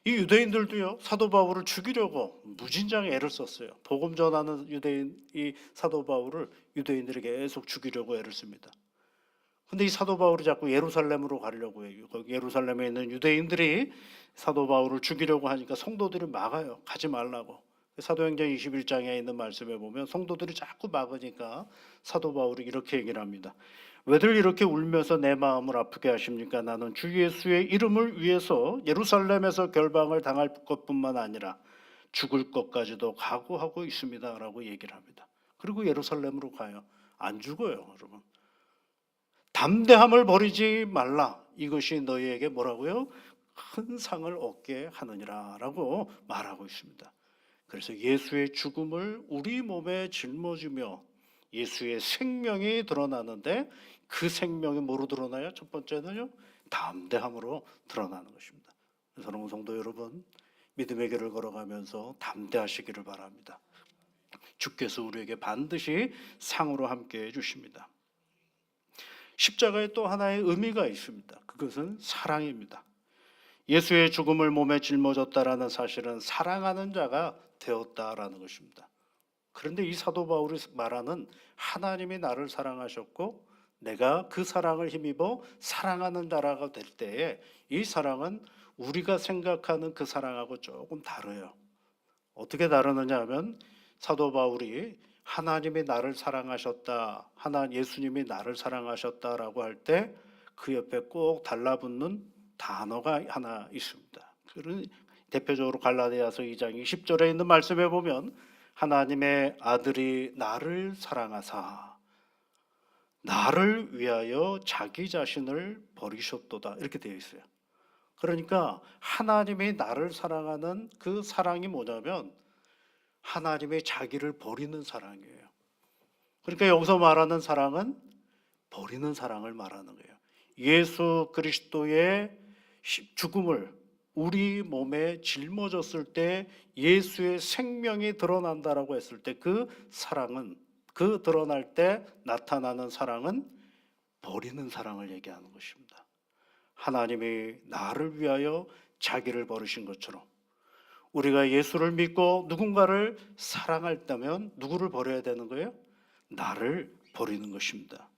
이 유대인들도요 사도 바울을 죽이려고 무진장 애를 썼어요. 복음 전하는 유대인 이 사도 바울을 유대인들에게 계속 죽이려고 애를 씁니다. 근데 이 사도 바울이 자꾸 예루살렘으로 가려고 해요. 거기 예루살렘에 있는 유대인들이 사도 바울을 죽이려고 하니까 성도들이 막아요. 가지 말라고. 사도행전 21장에 있는 말씀에 보면 성도들이 자꾸 막으니까 사도 바울이 이렇게 얘기를 합니다. 왜들 이렇게 울면서 내 마음을 아프게 하십니까? 나는 주 예수의 이름을 위해서 예루살렘에서 결방을 당할 것뿐만 아니라 죽을 것까지도 각오하고 있습니다 라고 얘기를 합니다. 그리고 예루살렘으로 가요. 안 죽어요 여러분. 담대함을 버리지 말라. 이것이 너희에게 뭐라고요? 큰 상을 얻게 하느니라 라고 말하고 있습니다. 그래서 예수의 죽음을 우리 몸에 짊어지며 예수의 생명이 드러나는데 그 생명이 뭐로 드러나요? 첫 번째는요 담대함으로 드러나는 것입니다. 사랑하는 성도 여러분, 믿음의 길을 걸어가면서 담대하시기를 바랍니다. 주께서 우리에게 반드시 상으로 함께해 주십니다. 십자가에 또 하나의 의미가 있습니다. 그것은 사랑입니다. 예수의 죽음을 몸에 짊어졌다라는 사실은 사랑하는 자가 되었다라는 것입니다. 그런데 이 사도 바울이 말하는 하나님이 나를 사랑하셨고 내가 그 사랑을 힘입어 사랑하는 자라가 될 때에 이 사랑은 우리가 생각하는 그 사랑하고 조금 다르요. 어떻게 다르느냐 하면 사도 바울이 하나님이 나를 사랑하셨다, 예수님이 나를 사랑하셨다라고 할 때 그 옆에 꼭 달라붙는 단어가 하나 있습니다. 그런 대표적으로 갈라디아서 2장 20절에 있는 말씀에 보면 하나님의 아들이 나를 사랑하사 나를 위하여 자기 자신을 버리셨도다 이렇게 되어 있어요. 그러니까 하나님이 나를 사랑하는 그 사랑이 뭐냐면 하나님의 자기를 버리는 사랑이에요. 그러니까 여기서 말하는 사랑은 버리는 사랑을 말하는 거예요. 예수 그리스도의 죽음을 우리 몸에 짊어졌을 때 예수의 생명이 드러난다라고 했을 때 그 사랑은 그 드러날 때 나타나는 사랑은 버리는 사랑을 얘기하는 것입니다. 하나님이 나를 위하여 자기를 버리신 것처럼 우리가 예수를 믿고 누군가를 사랑했다면 누구를 버려야 되는 거예요? 나를 버리는 것입니다.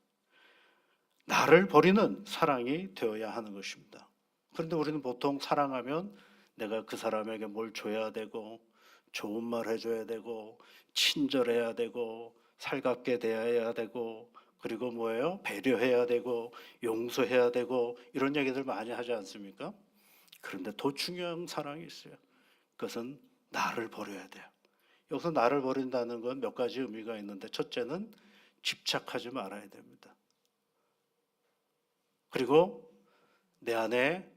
나를 버리는 사랑이 되어야 하는 것입니다. 그런데 우리는 보통 사랑하면 내가 그 사람에게 뭘 줘야 되고 좋은 말 해줘야 되고 친절해야 되고 살갑게 대해야 되고 그리고 뭐예요? 배려해야 되고 용서해야 되고 이런 얘기들 많이 하지 않습니까? 그런데 더 중요한 사랑이 있어요. 그것은 나를 버려야 돼요. 여기서 나를 버린다는 건 몇 가지 의미가 있는데 첫째는 집착하지 말아야 됩니다. 그리고 내 안에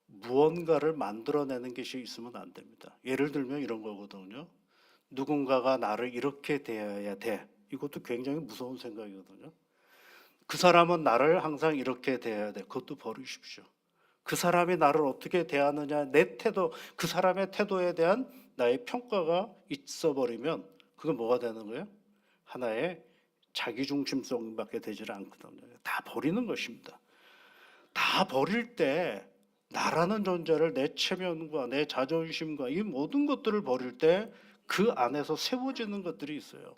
무언가를 만들어내는 것이 있으면 안 됩니다. 예를 들면 이런 거거든요. 누군가가 나를 이렇게 대해야 돼. 이것도 굉장히 무서운 생각이거든요. 그 사람은 나를 항상 이렇게 대해야 돼. 그것도 버리십시오. 그 사람이 나를 어떻게 대하느냐, 내 태도, 그 사람의 태도에 대한 나의 평가가 있어버리면 그건 뭐가 되는 거예요? 하나의 자기중심성밖에 되질 않거든요. 다 버리는 것입니다. 다 버릴 때 나라는 존재를 내 체면과 내 자존심과 이 모든 것들을 버릴 때 그 안에서 세워지는 것들이 있어요.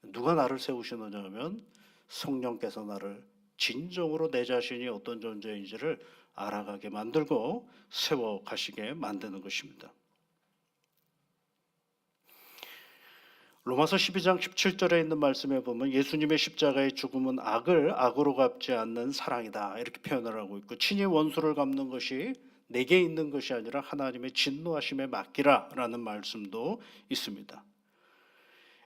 누가 나를 세우시느냐 하면 성령께서 나를 진정으로 내 자신이 어떤 존재인지를 알아가게 만들고 세워가시게 만드는 것입니다. 로마서 12장 17절에 있는 말씀에 보면 예수님의 십자가의 죽음은 악을 악으로 갚지 않는 사랑이다 이렇게 표현을 하고 있고 친히 원수를 갚는 것이 내게 있는 것이 아니라 하나님의 진노하심에 맡기라라는 말씀도 있습니다.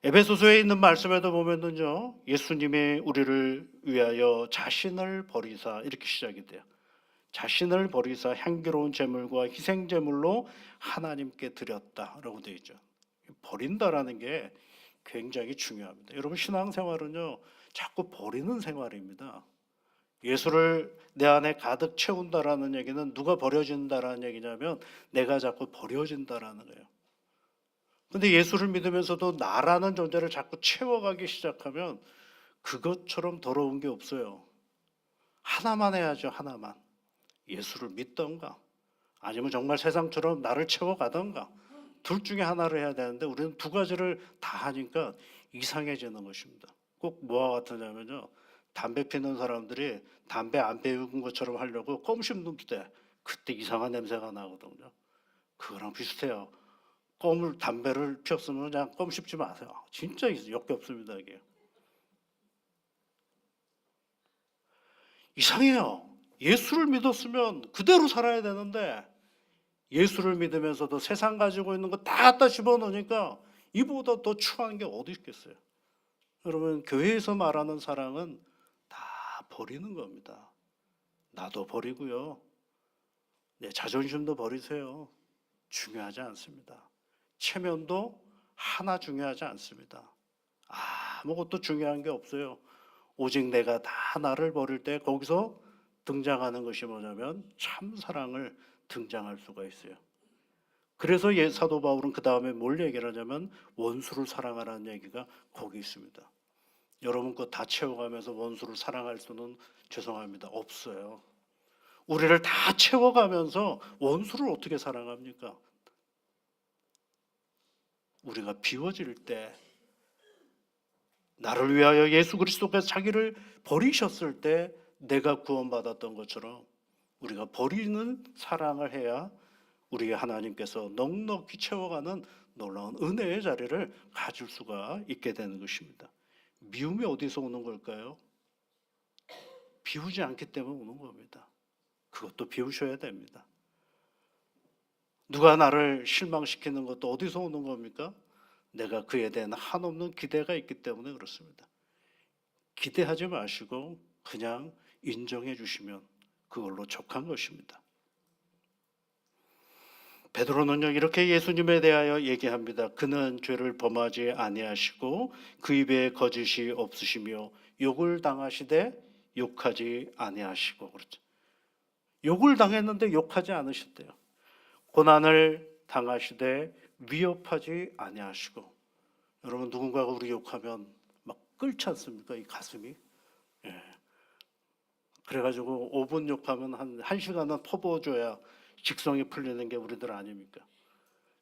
에베소서에 있는 말씀에도 보면은요, 예수님이 우리를 위하여 자신을 버리사 이렇게 시작이 돼요. 자신을 버리사 향기로운 제물과 희생 제물로 하나님께 드렸다라고 되어 있죠. 버린다라는 게 굉장히 중요합니다. 여러분, 신앙생활은요 자꾸 버리는 생활입니다. 예수를 내 안에 가득 채운다라는 얘기는 누가 버려진다라는 얘기냐면 내가 자꾸 버려진다라는 거예요. 근데 예수를 믿으면서도 나라는 존재를 자꾸 채워가기 시작하면 그것처럼 더러운 게 없어요. 하나만 해야죠. 하나만. 예수를 믿던가 아니면 정말 세상처럼 나를 채워가던가 둘 중에 하나를 해야 되는데 우리는 두 가지를 다 하니까 이상해지는 것입니다. 꼭 뭐와 같으냐면요, 담배 피는 사람들이 담배 안 피운 것처럼 하려고 껌 씹는 때 그때 이상한 냄새가 나거든요. 그거랑 비슷해요. 담배를 피웠으면 그냥 껌 씹지 마세요. 진짜 역겹습니다. 이게 이상해요. 예수를 믿었으면 그대로 살아야 되는데 예수를 믿으면서도 세상 가지고 있는 거 다 갖다 집어넣으니까 이보다 더 추한 게 어디 있겠어요. 여러분, 교회에서 말하는 사랑은 다 버리는 겁니다. 나도 버리고요, 내 자존심도 버리세요. 중요하지 않습니다. 체면도 하나 중요하지 않습니다. 아무것도 중요한 게 없어요. 오직 내가 다 나를 버릴 때 거기서 등장하는 것이 뭐냐면 참 사랑을 등장할 수가 있어요. 그래서 사도 바울은 그 다음에 뭘 얘기를 하냐면 원수를 사랑하라는 얘기가 거기 있습니다. 여러분 거 다 채워가면서 원수를 사랑할 수는 죄송합니다, 없어요. 우리를 다 채워가면서 원수를 어떻게 사랑합니까? 우리가 비워질 때, 나를 위하여 예수 그리스도께서 자기를 버리셨을 때 내가 구원받았던 것처럼 우리가 버리는 사랑을 해야 우리 하나님께서 넉넉히 채워가는 놀라운 은혜의 자리를 가질 수가 있게 되는 것입니다. 미움이 어디서 오는 걸까요? 비우지 않기 때문에 오는 겁니다. 그것도 비우셔야 됩니다. 누가 나를 실망시키는 것도 어디서 오는 겁니까? 내가 그에 대한 한없는 기대가 있기 때문에 그렇습니다. 기대하지 마시고 그냥 인정해 주시면 그걸로 족한 것입니다. 베드로는요 이렇게 예수님에 대하여 얘기합니다. 그는 죄를 범하지 아니하시고 그 입에 거짓이 없으시며 욕을 당하시되 욕하지 아니하시고, 그렇죠. 욕을 당했는데 욕하지 않으셨대요. 고난을 당하시되 위협하지 아니하시고. 여러분, 누군가가 우리 욕하면 막 끓지 않습니까? 이 가슴이. 예. 그래가지고 5분 욕하면 한 1시간은 퍼부어줘야 직성이 풀리는 게 우리들 아닙니까?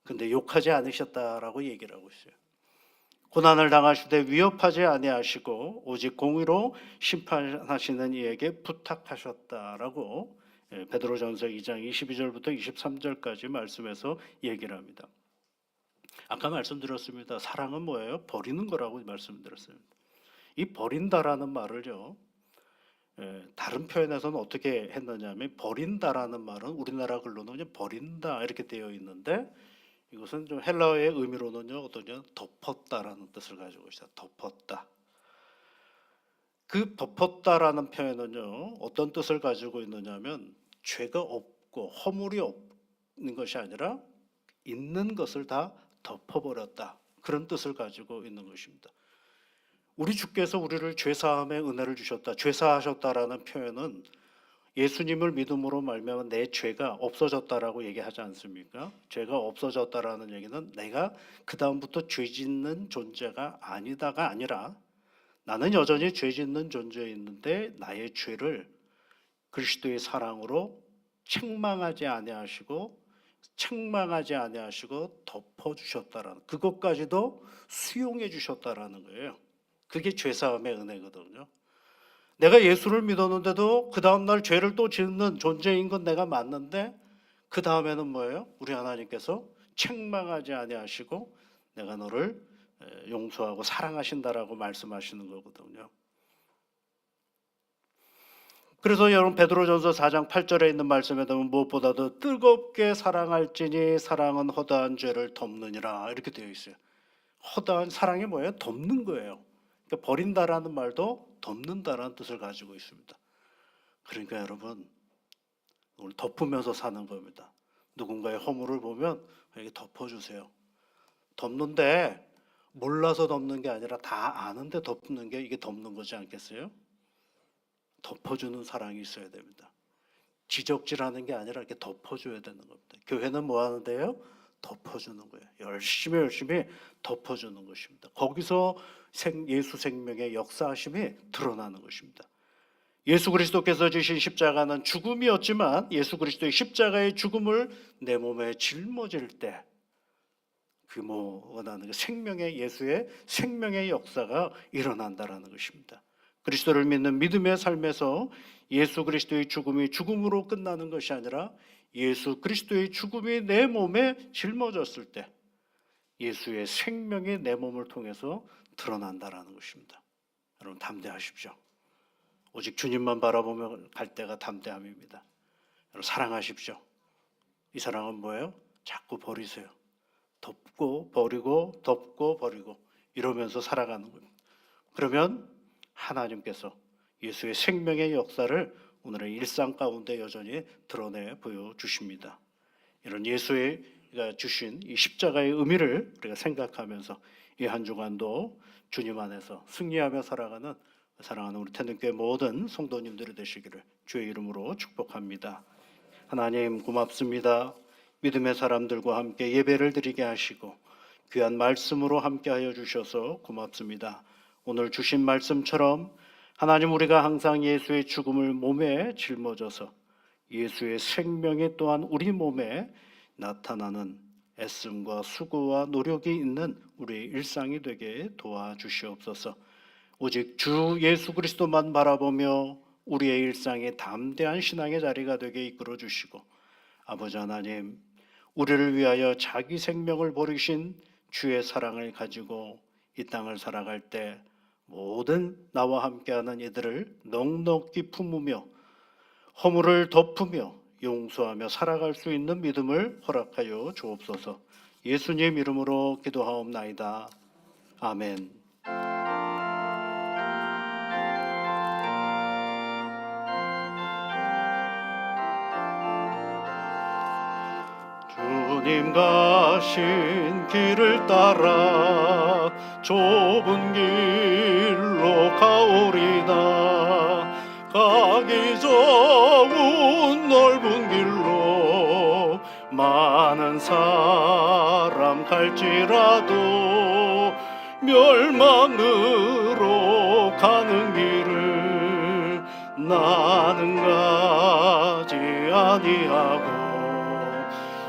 근데 욕하지 않으셨다라고 얘기를 하고 있어요. 고난을 당하시되 위협하지 아니하시고 오직 공의로 심판하시는 이에게 부탁하셨다라고 베드로전서 2장 22절부터 23절까지 말씀에서 얘기를 합니다. 아까 말씀드렸습니다. 사랑은 뭐예요? 버리는 거라고 말씀드렸습니다. 이 버린다라는 말을요, 다른 표현에서는 어떻게 했느냐면 버린다라는 말은 우리나라 글로는 그냥 버린다 이렇게 되어 있는데 이것은 좀 헬라어의 의미로는요 어떠냐, 덮었다라는 뜻을 가지고 있어요. 덮었다. 그 덮었다라는 표현은요 어떤 뜻을 가지고 있느냐면 죄가 없고 허물이 없는 것이 아니라 있는 것을 다 덮어버렸다, 그런 뜻을 가지고 있는 것입니다. 우리 주께서 우리를 죄사함의 은혜를 주셨다, 죄사하셨다라는 표현은 예수님을 믿음으로 말미암아 내 죄가 없어졌다라고 얘기하지 않습니까? 죄가 없어졌다라는 얘기는 내가 그 다음부터 죄 짓는 존재가 아니다가 아니라 나는 여전히 죄 짓는 존재에 있는데 나의 죄를 그리스도의 사랑으로 책망하지 아니하시고 덮어주셨다라는, 그것까지도 수용해 주셨다라는 거예요. 그게 죄사함의 은혜거든요. 내가 예수를 믿었는데도 그 다음날 죄를 또 짓는 존재인 건 내가 맞는데 그 다음에는 뭐예요? 우리 하나님께서 책망하지 아니하시고 내가 너를 용서하고 사랑하신다라고 말씀하시는 거거든요. 그래서 여러분 베드로전서 4장 8절에 있는 말씀에 보면 무엇보다도 뜨겁게 사랑할지니 사랑은 허다한 죄를 덮느니라 이렇게 되어 있어요. 허다한 사랑이 뭐예요? 덮는 거예요. 그러니까 버린다라는 말도 덮는다라는 뜻을 가지고 있습니다. 그러니까 여러분 오늘 덮으면서 사는 겁니다. 누군가의 허물을 보면 이렇게 덮어주세요. 덮는데 몰라서 덮는 게 아니라 다 아는데 덮는 게 이게 덮는 거지 않겠어요? 덮어주는 사랑이 있어야 됩니다. 지적질하는 게 아니라 이렇게 덮어줘야 되는 겁니다. 교회는 뭐 하는데요? 덮어주는 거예요. 열심히 덮어주는 것입니다. 거기서 예수 생명의 역사하심이 드러나는 것입니다. 예수 그리스도께서 지신 십자가는 죽음이었지만 예수 그리스도의 십자가의 죽음을 내 몸에 짊어질 때 그 원하는 그 생명의 예수의 생명의 역사가 일어난다라는 것입니다. 그리스도를 믿는 믿음의 삶에서 예수 그리스도의 죽음이 죽음으로 끝나는 것이 아니라 예수 그리스도의 죽음이 내 몸에 짊어졌을 때 예수의 생명이 내 몸을 통해서 드러난다라는 것입니다. 여러분 담대하십시오. 오직 주님만 바라보며 갈 때가 담대함입니다. 여러분 사랑하십시오. 이 사랑은 뭐예요? 자꾸 버리세요. 덮고 버리고 덮고 버리고 이러면서 살아가는 겁니다. 그러면 하나님께서 예수의 생명의 역사를 오늘의 일상 가운데 여전히 드러내 보여주십니다. 이런 예수의 주신 이 십자가의 의미를 우리가 생각하면서 이 한 주간도 주님 안에서 승리하며 살아가는 사랑하는 우리 태능교회 모든 성도님들이 되시기를 주의 이름으로 축복합니다. 하나님 고맙습니다. 믿음의 사람들과 함께 예배를 드리게 하시고 귀한 말씀으로 함께하여 주셔서 고맙습니다. 오늘 주신 말씀처럼 하나님 우리가 항상 예수의 죽음을 몸에 짊어져서 예수의 생명이 또한 우리 몸에 나타나는 애씀과 수고와 노력이 있는 우리의 일상이 되게 도와주시옵소서. 오직 주 예수 그리스도만 바라보며 우리의 일상에 담대한 신앙의 자리가 되게 이끌어 주시고 아버지 하나님 우리를 위하여 자기 생명을 버리신 주의 사랑을 가지고 이 땅을 살아갈 때 모든 나와 함께하는 이들을 넉넉히 품으며 허물을 덮으며 용서하며 살아갈 수 있는 믿음을 허락하여 주옵소서. 예수님 이름으로 기도하옵나이다. 아멘. 주님 가신 길을 따라 좁은 길로 가오리다. 가기 좋은 넓은 길로 많은 사람 갈지라도 멸망으로 가는 길을 나는 가지 아니하고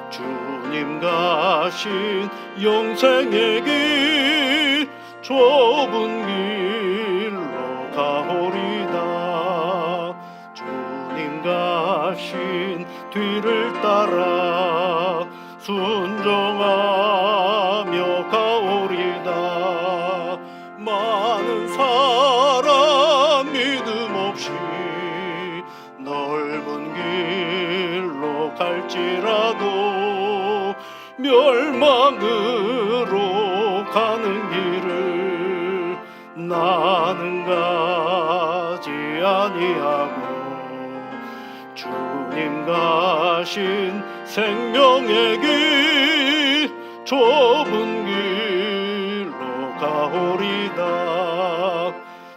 주님 가신 영생의 길 좁은 길로 가오리다. 주님 가신 뒤를 따라 순종하며 가오리다. 많은 사람 믿음 없이 넓은 길로 갈지라도 멸망으로 가는 길을 나는 가지 아니하고 주님 가신 생명의 길 좁은 길로 가오리다.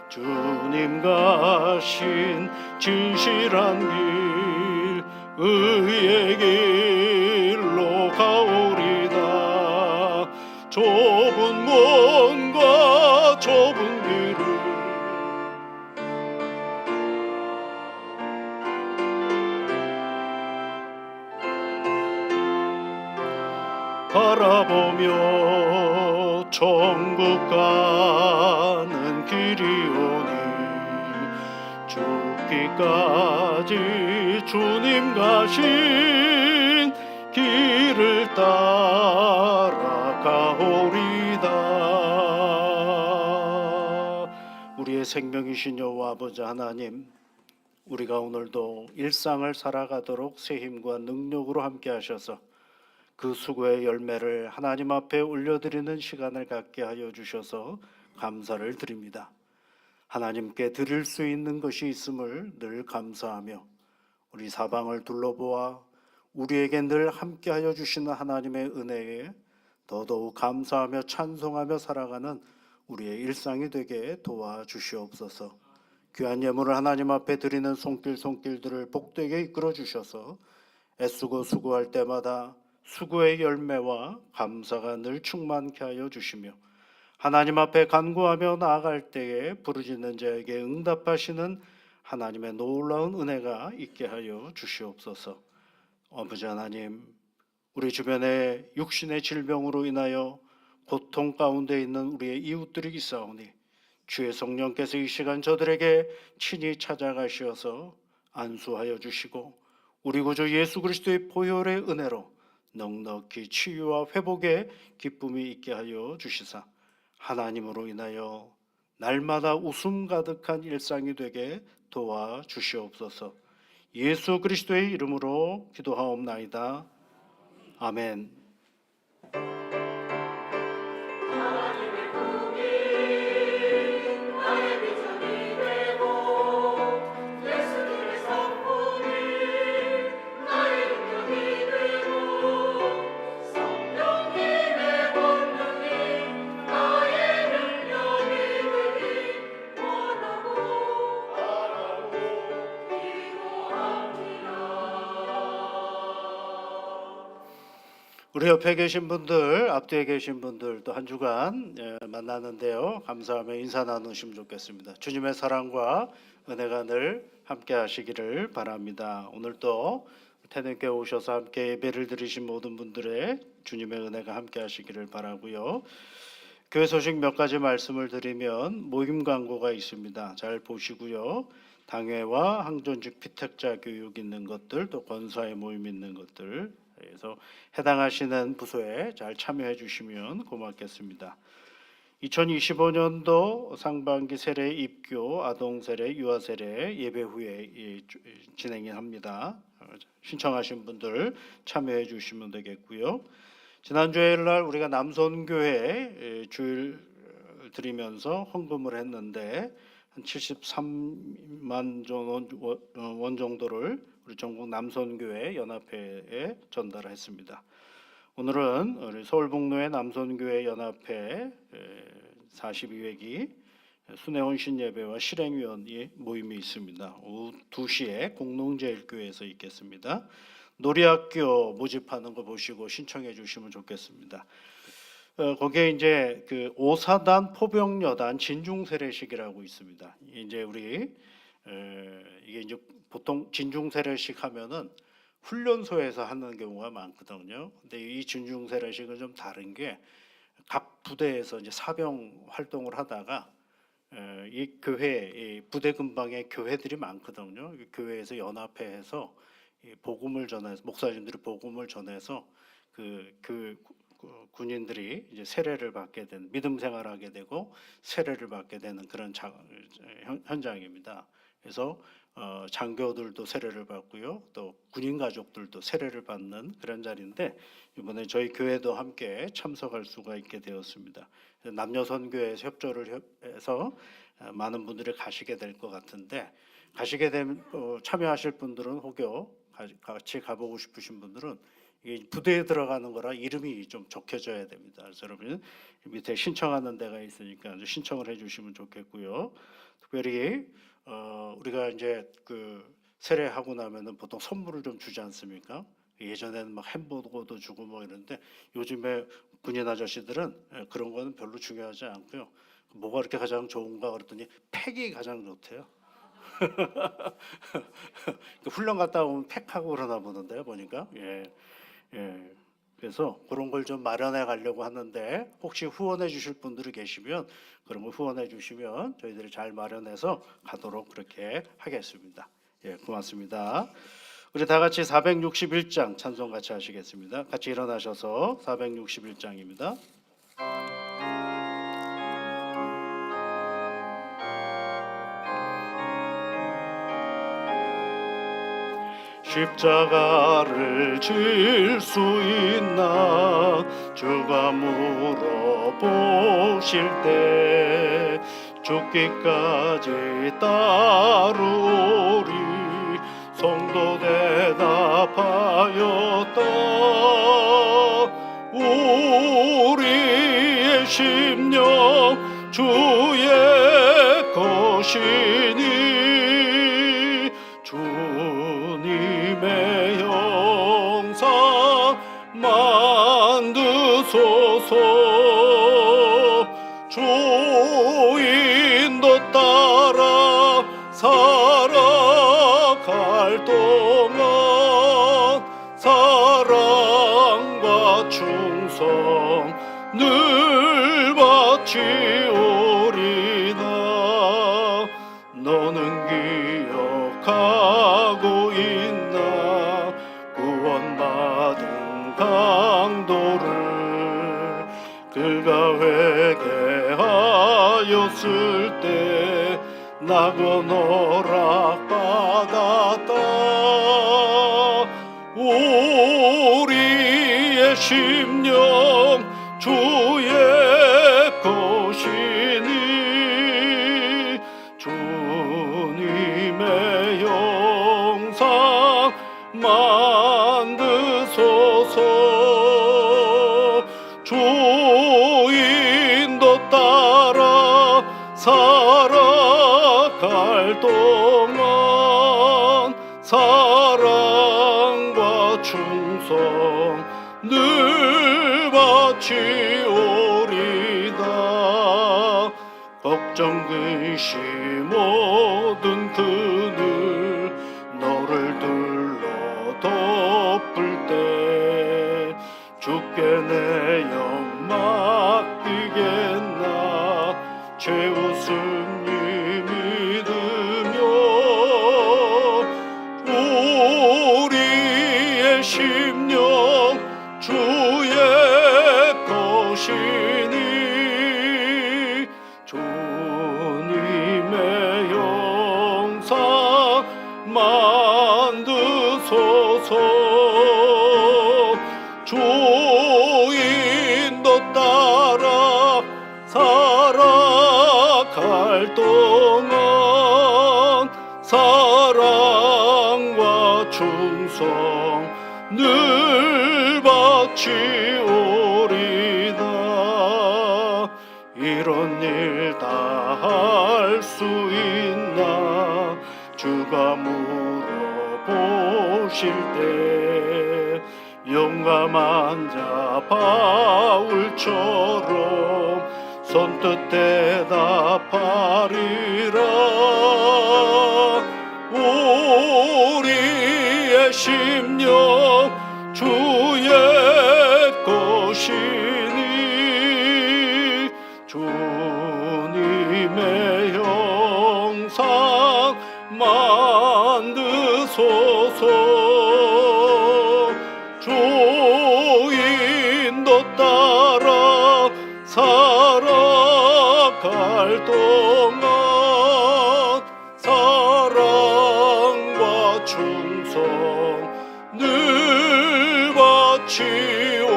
주님 가신 진실한 길 의의 길로 가오리다. 좁은 문과 좁은 길을 바라보며 천국 가는 길이오니 죽기까지 주님 가신 길을 따라 가오리다. 우리의 생명이신 여호와 아버지 하나님, 우리가 오늘도 일상을 살아가도록 새 힘과 능력으로 함께 하셔서 그 수고의 열매를 하나님 앞에 올려드리는 시간을 갖게 하여 주셔서 감사를 드립니다. 하나님께 드릴 수 있는 것이 있음을 늘 감사하며 우리 사방을 둘러보아 우리에게 늘 함께하여 주시는 하나님의 은혜에 더더욱 감사하며 찬송하며 살아가는 우리의 일상이 되게 도와주시옵소서. 귀한 예물을 하나님 앞에 드리는 손길들을 복되게 이끌어 주셔서 애쓰고 수고할 때마다 수고의 열매와 감사가 늘 충만케 하여 주시며 하나님 앞에 간구하며 나아갈 때에 부르짖는 자에게 응답하시는 하나님의 놀라운 은혜가 있게 하여 주시옵소서. 아버지 하나님, 우리 주변에 육신의 질병으로 인하여 고통 가운데 있는 우리의 이웃들이 있사오니 주의 성령께서 이 시간 저들에게 친히 찾아가시어서 안수하여 주시고 우리 구주 예수 그리스도의 보혈의 은혜로 넉넉히 치유와 회복의 기쁨이 있게 하여 주시사 하나님으로 인하여 날마다 웃음 가득한 일상이 되게 도와주시옵소서. 예수 그리스도의 이름으로 기도하옵나이다. 아멘. 우리 옆에 계신 분들, 앞뒤에 계신 분들도 한 주간 만나는데요. 감사하며 인사 나누시면 좋겠습니다. 주님의 사랑과 은혜가 늘 함께 하시기를 바랍니다. 오늘도 태능교회 오셔서 함께 예배를 드리신 모든 분들의 주님의 은혜가 함께 하시기를 바라고요. 교회 소식 몇 가지 말씀을 드리면 모임 광고가 있습니다. 잘 보시고요. 당회와 항존직 피택자 교육 있는 것들, 또 권사의 모임 있는 것들, 그래서 해당하시는 부서에 잘 참여해 주시면 고맙겠습니다. 2025년도 상반기 세례 입교, 아동 세례, 유아 세례 예배 후에 진행이 합니다. 신청하신 분들 참여해 주시면 되겠고요. 지난 주일날 우리가 남선교회 주일 드리면서 헌금을 했는데 한 73만 원 정도를 우리 전국 남선교회 연합회에 전달했습니다. 오늘은 우리 서울북로의 남선교회 연합회 42회기 순회원 신예배와 실행위원회 모임이 있습니다. 오후 2시에 공농제일교회에서 있겠습니다. 놀이학교 모집하는 거 보시고 신청해 주시면 좋겠습니다. 거기에 이제 그 오사단 포병여단 진중세례식이라고 있습니다. 이제 우리 이게 이제 보통 진중세례식 하면은 훈련소에서 하는 경우가 많거든요. 근데 이 진중세례식은 좀 다른 게 각 부대에서 이제 사병 활동을 하다가 이 교회, 이 부대 근방에 교회들이 많거든요. 이 교회에서 연합회해서 복음을 전해서 목사님들이 복음을 전해서 그 군인들이 이제 세례를 받게 되는 믿음 생활하게 되고 세례를 받게 되는 그런 현장입니다. 그래서 장교들도 세례를 받고요, 또 군인 가족들도 세례를 받는 그런 자리인데 이번에 저희 교회도 함께 참석할 수가 있게 되었습니다. 남녀 선교회에서 협조를 해서 많은 분들이 가시게 될 것 같은데 가시게 되면 참여하실 분들은 혹여 같이 가보고 싶으신 분들은 이게 부대에 들어가는 거라 이름이 좀 적혀져야 됩니다. 그래서 여러분 밑에 신청하는 데가 있으니까 신청을 해주시면 좋겠고요. 특별히 우리가 이제 그 세례하고 나면은 보통 선물을 좀 주지 않습니까? 예전에는 막 햄버거도 주고 뭐 이런데 요즘에 군인 아저씨들은 그런 거는 별로 중요하지 않고요. 뭐가 그렇게 가장 좋은가 그랬더니 팩이 가장 좋대요. 훈련 갔다 오면 팩하고 그러나 보는데요, 보니까. 예. 그래서 그런 걸 좀 마련해 가려고 하는데 혹시 후원해 주실 분들이 계시면 그런 걸 후원해 주시면 저희들이 잘 마련해서 가도록 그렇게 하겠습니다. 예, 고맙습니다. 우리 다 같이 461장 찬송 같이 하시겠습니다. 같이 일어나셔서 461장입니다. 십자가를 질 수 있나 주가 물어보실 때 죽기까지 따르오리 성도 대답하였다 우리의 심령 주의 것이니 주님의 형상 만드소서 주인도 따라 살아갈 동안 사랑과 충성 늘 바치오리나 너는 기억하고 있나 구원받은 강도를 그가 회개하였을 때 낙원 허락받았다 우리의 심령 주의 것이니 주님의 형상 만드소서 주인도 따라 살아갈 동안 사랑과 충성 늘 바치오리다 걱정 근심 모든 그늘 너를 둘러 덮을 때 주께 내 영 맡기겠나 최우승이 믿으며 우리의 심령 주의 것이니 주님의 형상 만드소서 주인도 따라 살아갈 동안 사랑과 충성 늘 바치오리다 이런 일 다 할 수 있나 주가 물어보실 때 용감한 자 바울처럼 선뜻 대답하리라 우리의 심령 주의 것이니 주님의 형상 만드소서 주인도 따라 살아갈 동안 사랑과 충성 늘 바치오리나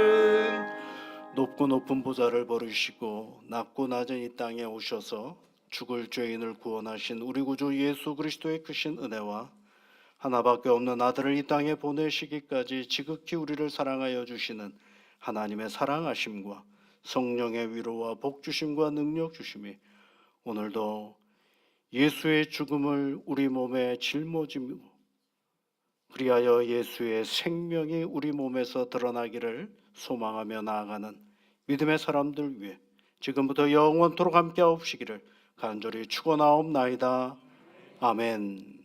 아멘 높고 높은 보좌를 버리시고 낮고 낮은 이 땅에 오셔서 죽을 죄인을 구원하신 우리 구주 예수 그리스도의 크신 은혜와 하나밖에 없는 아들을 이 땅에 보내시기까지 지극히 우리를 사랑하여 주시는 하나님의 사랑하심과 성령의 위로와 복 주심과 능력 주심이 오늘도 예수의 죽음을 우리 몸에 짊어지며 그리하여 예수의 생명이 우리 몸에서 드러나기를 소망하며 나아가는 믿음의 사람들 위해 지금부터 영원토록 함께하옵시기를 간절히 축원하옵나이다. 아멘.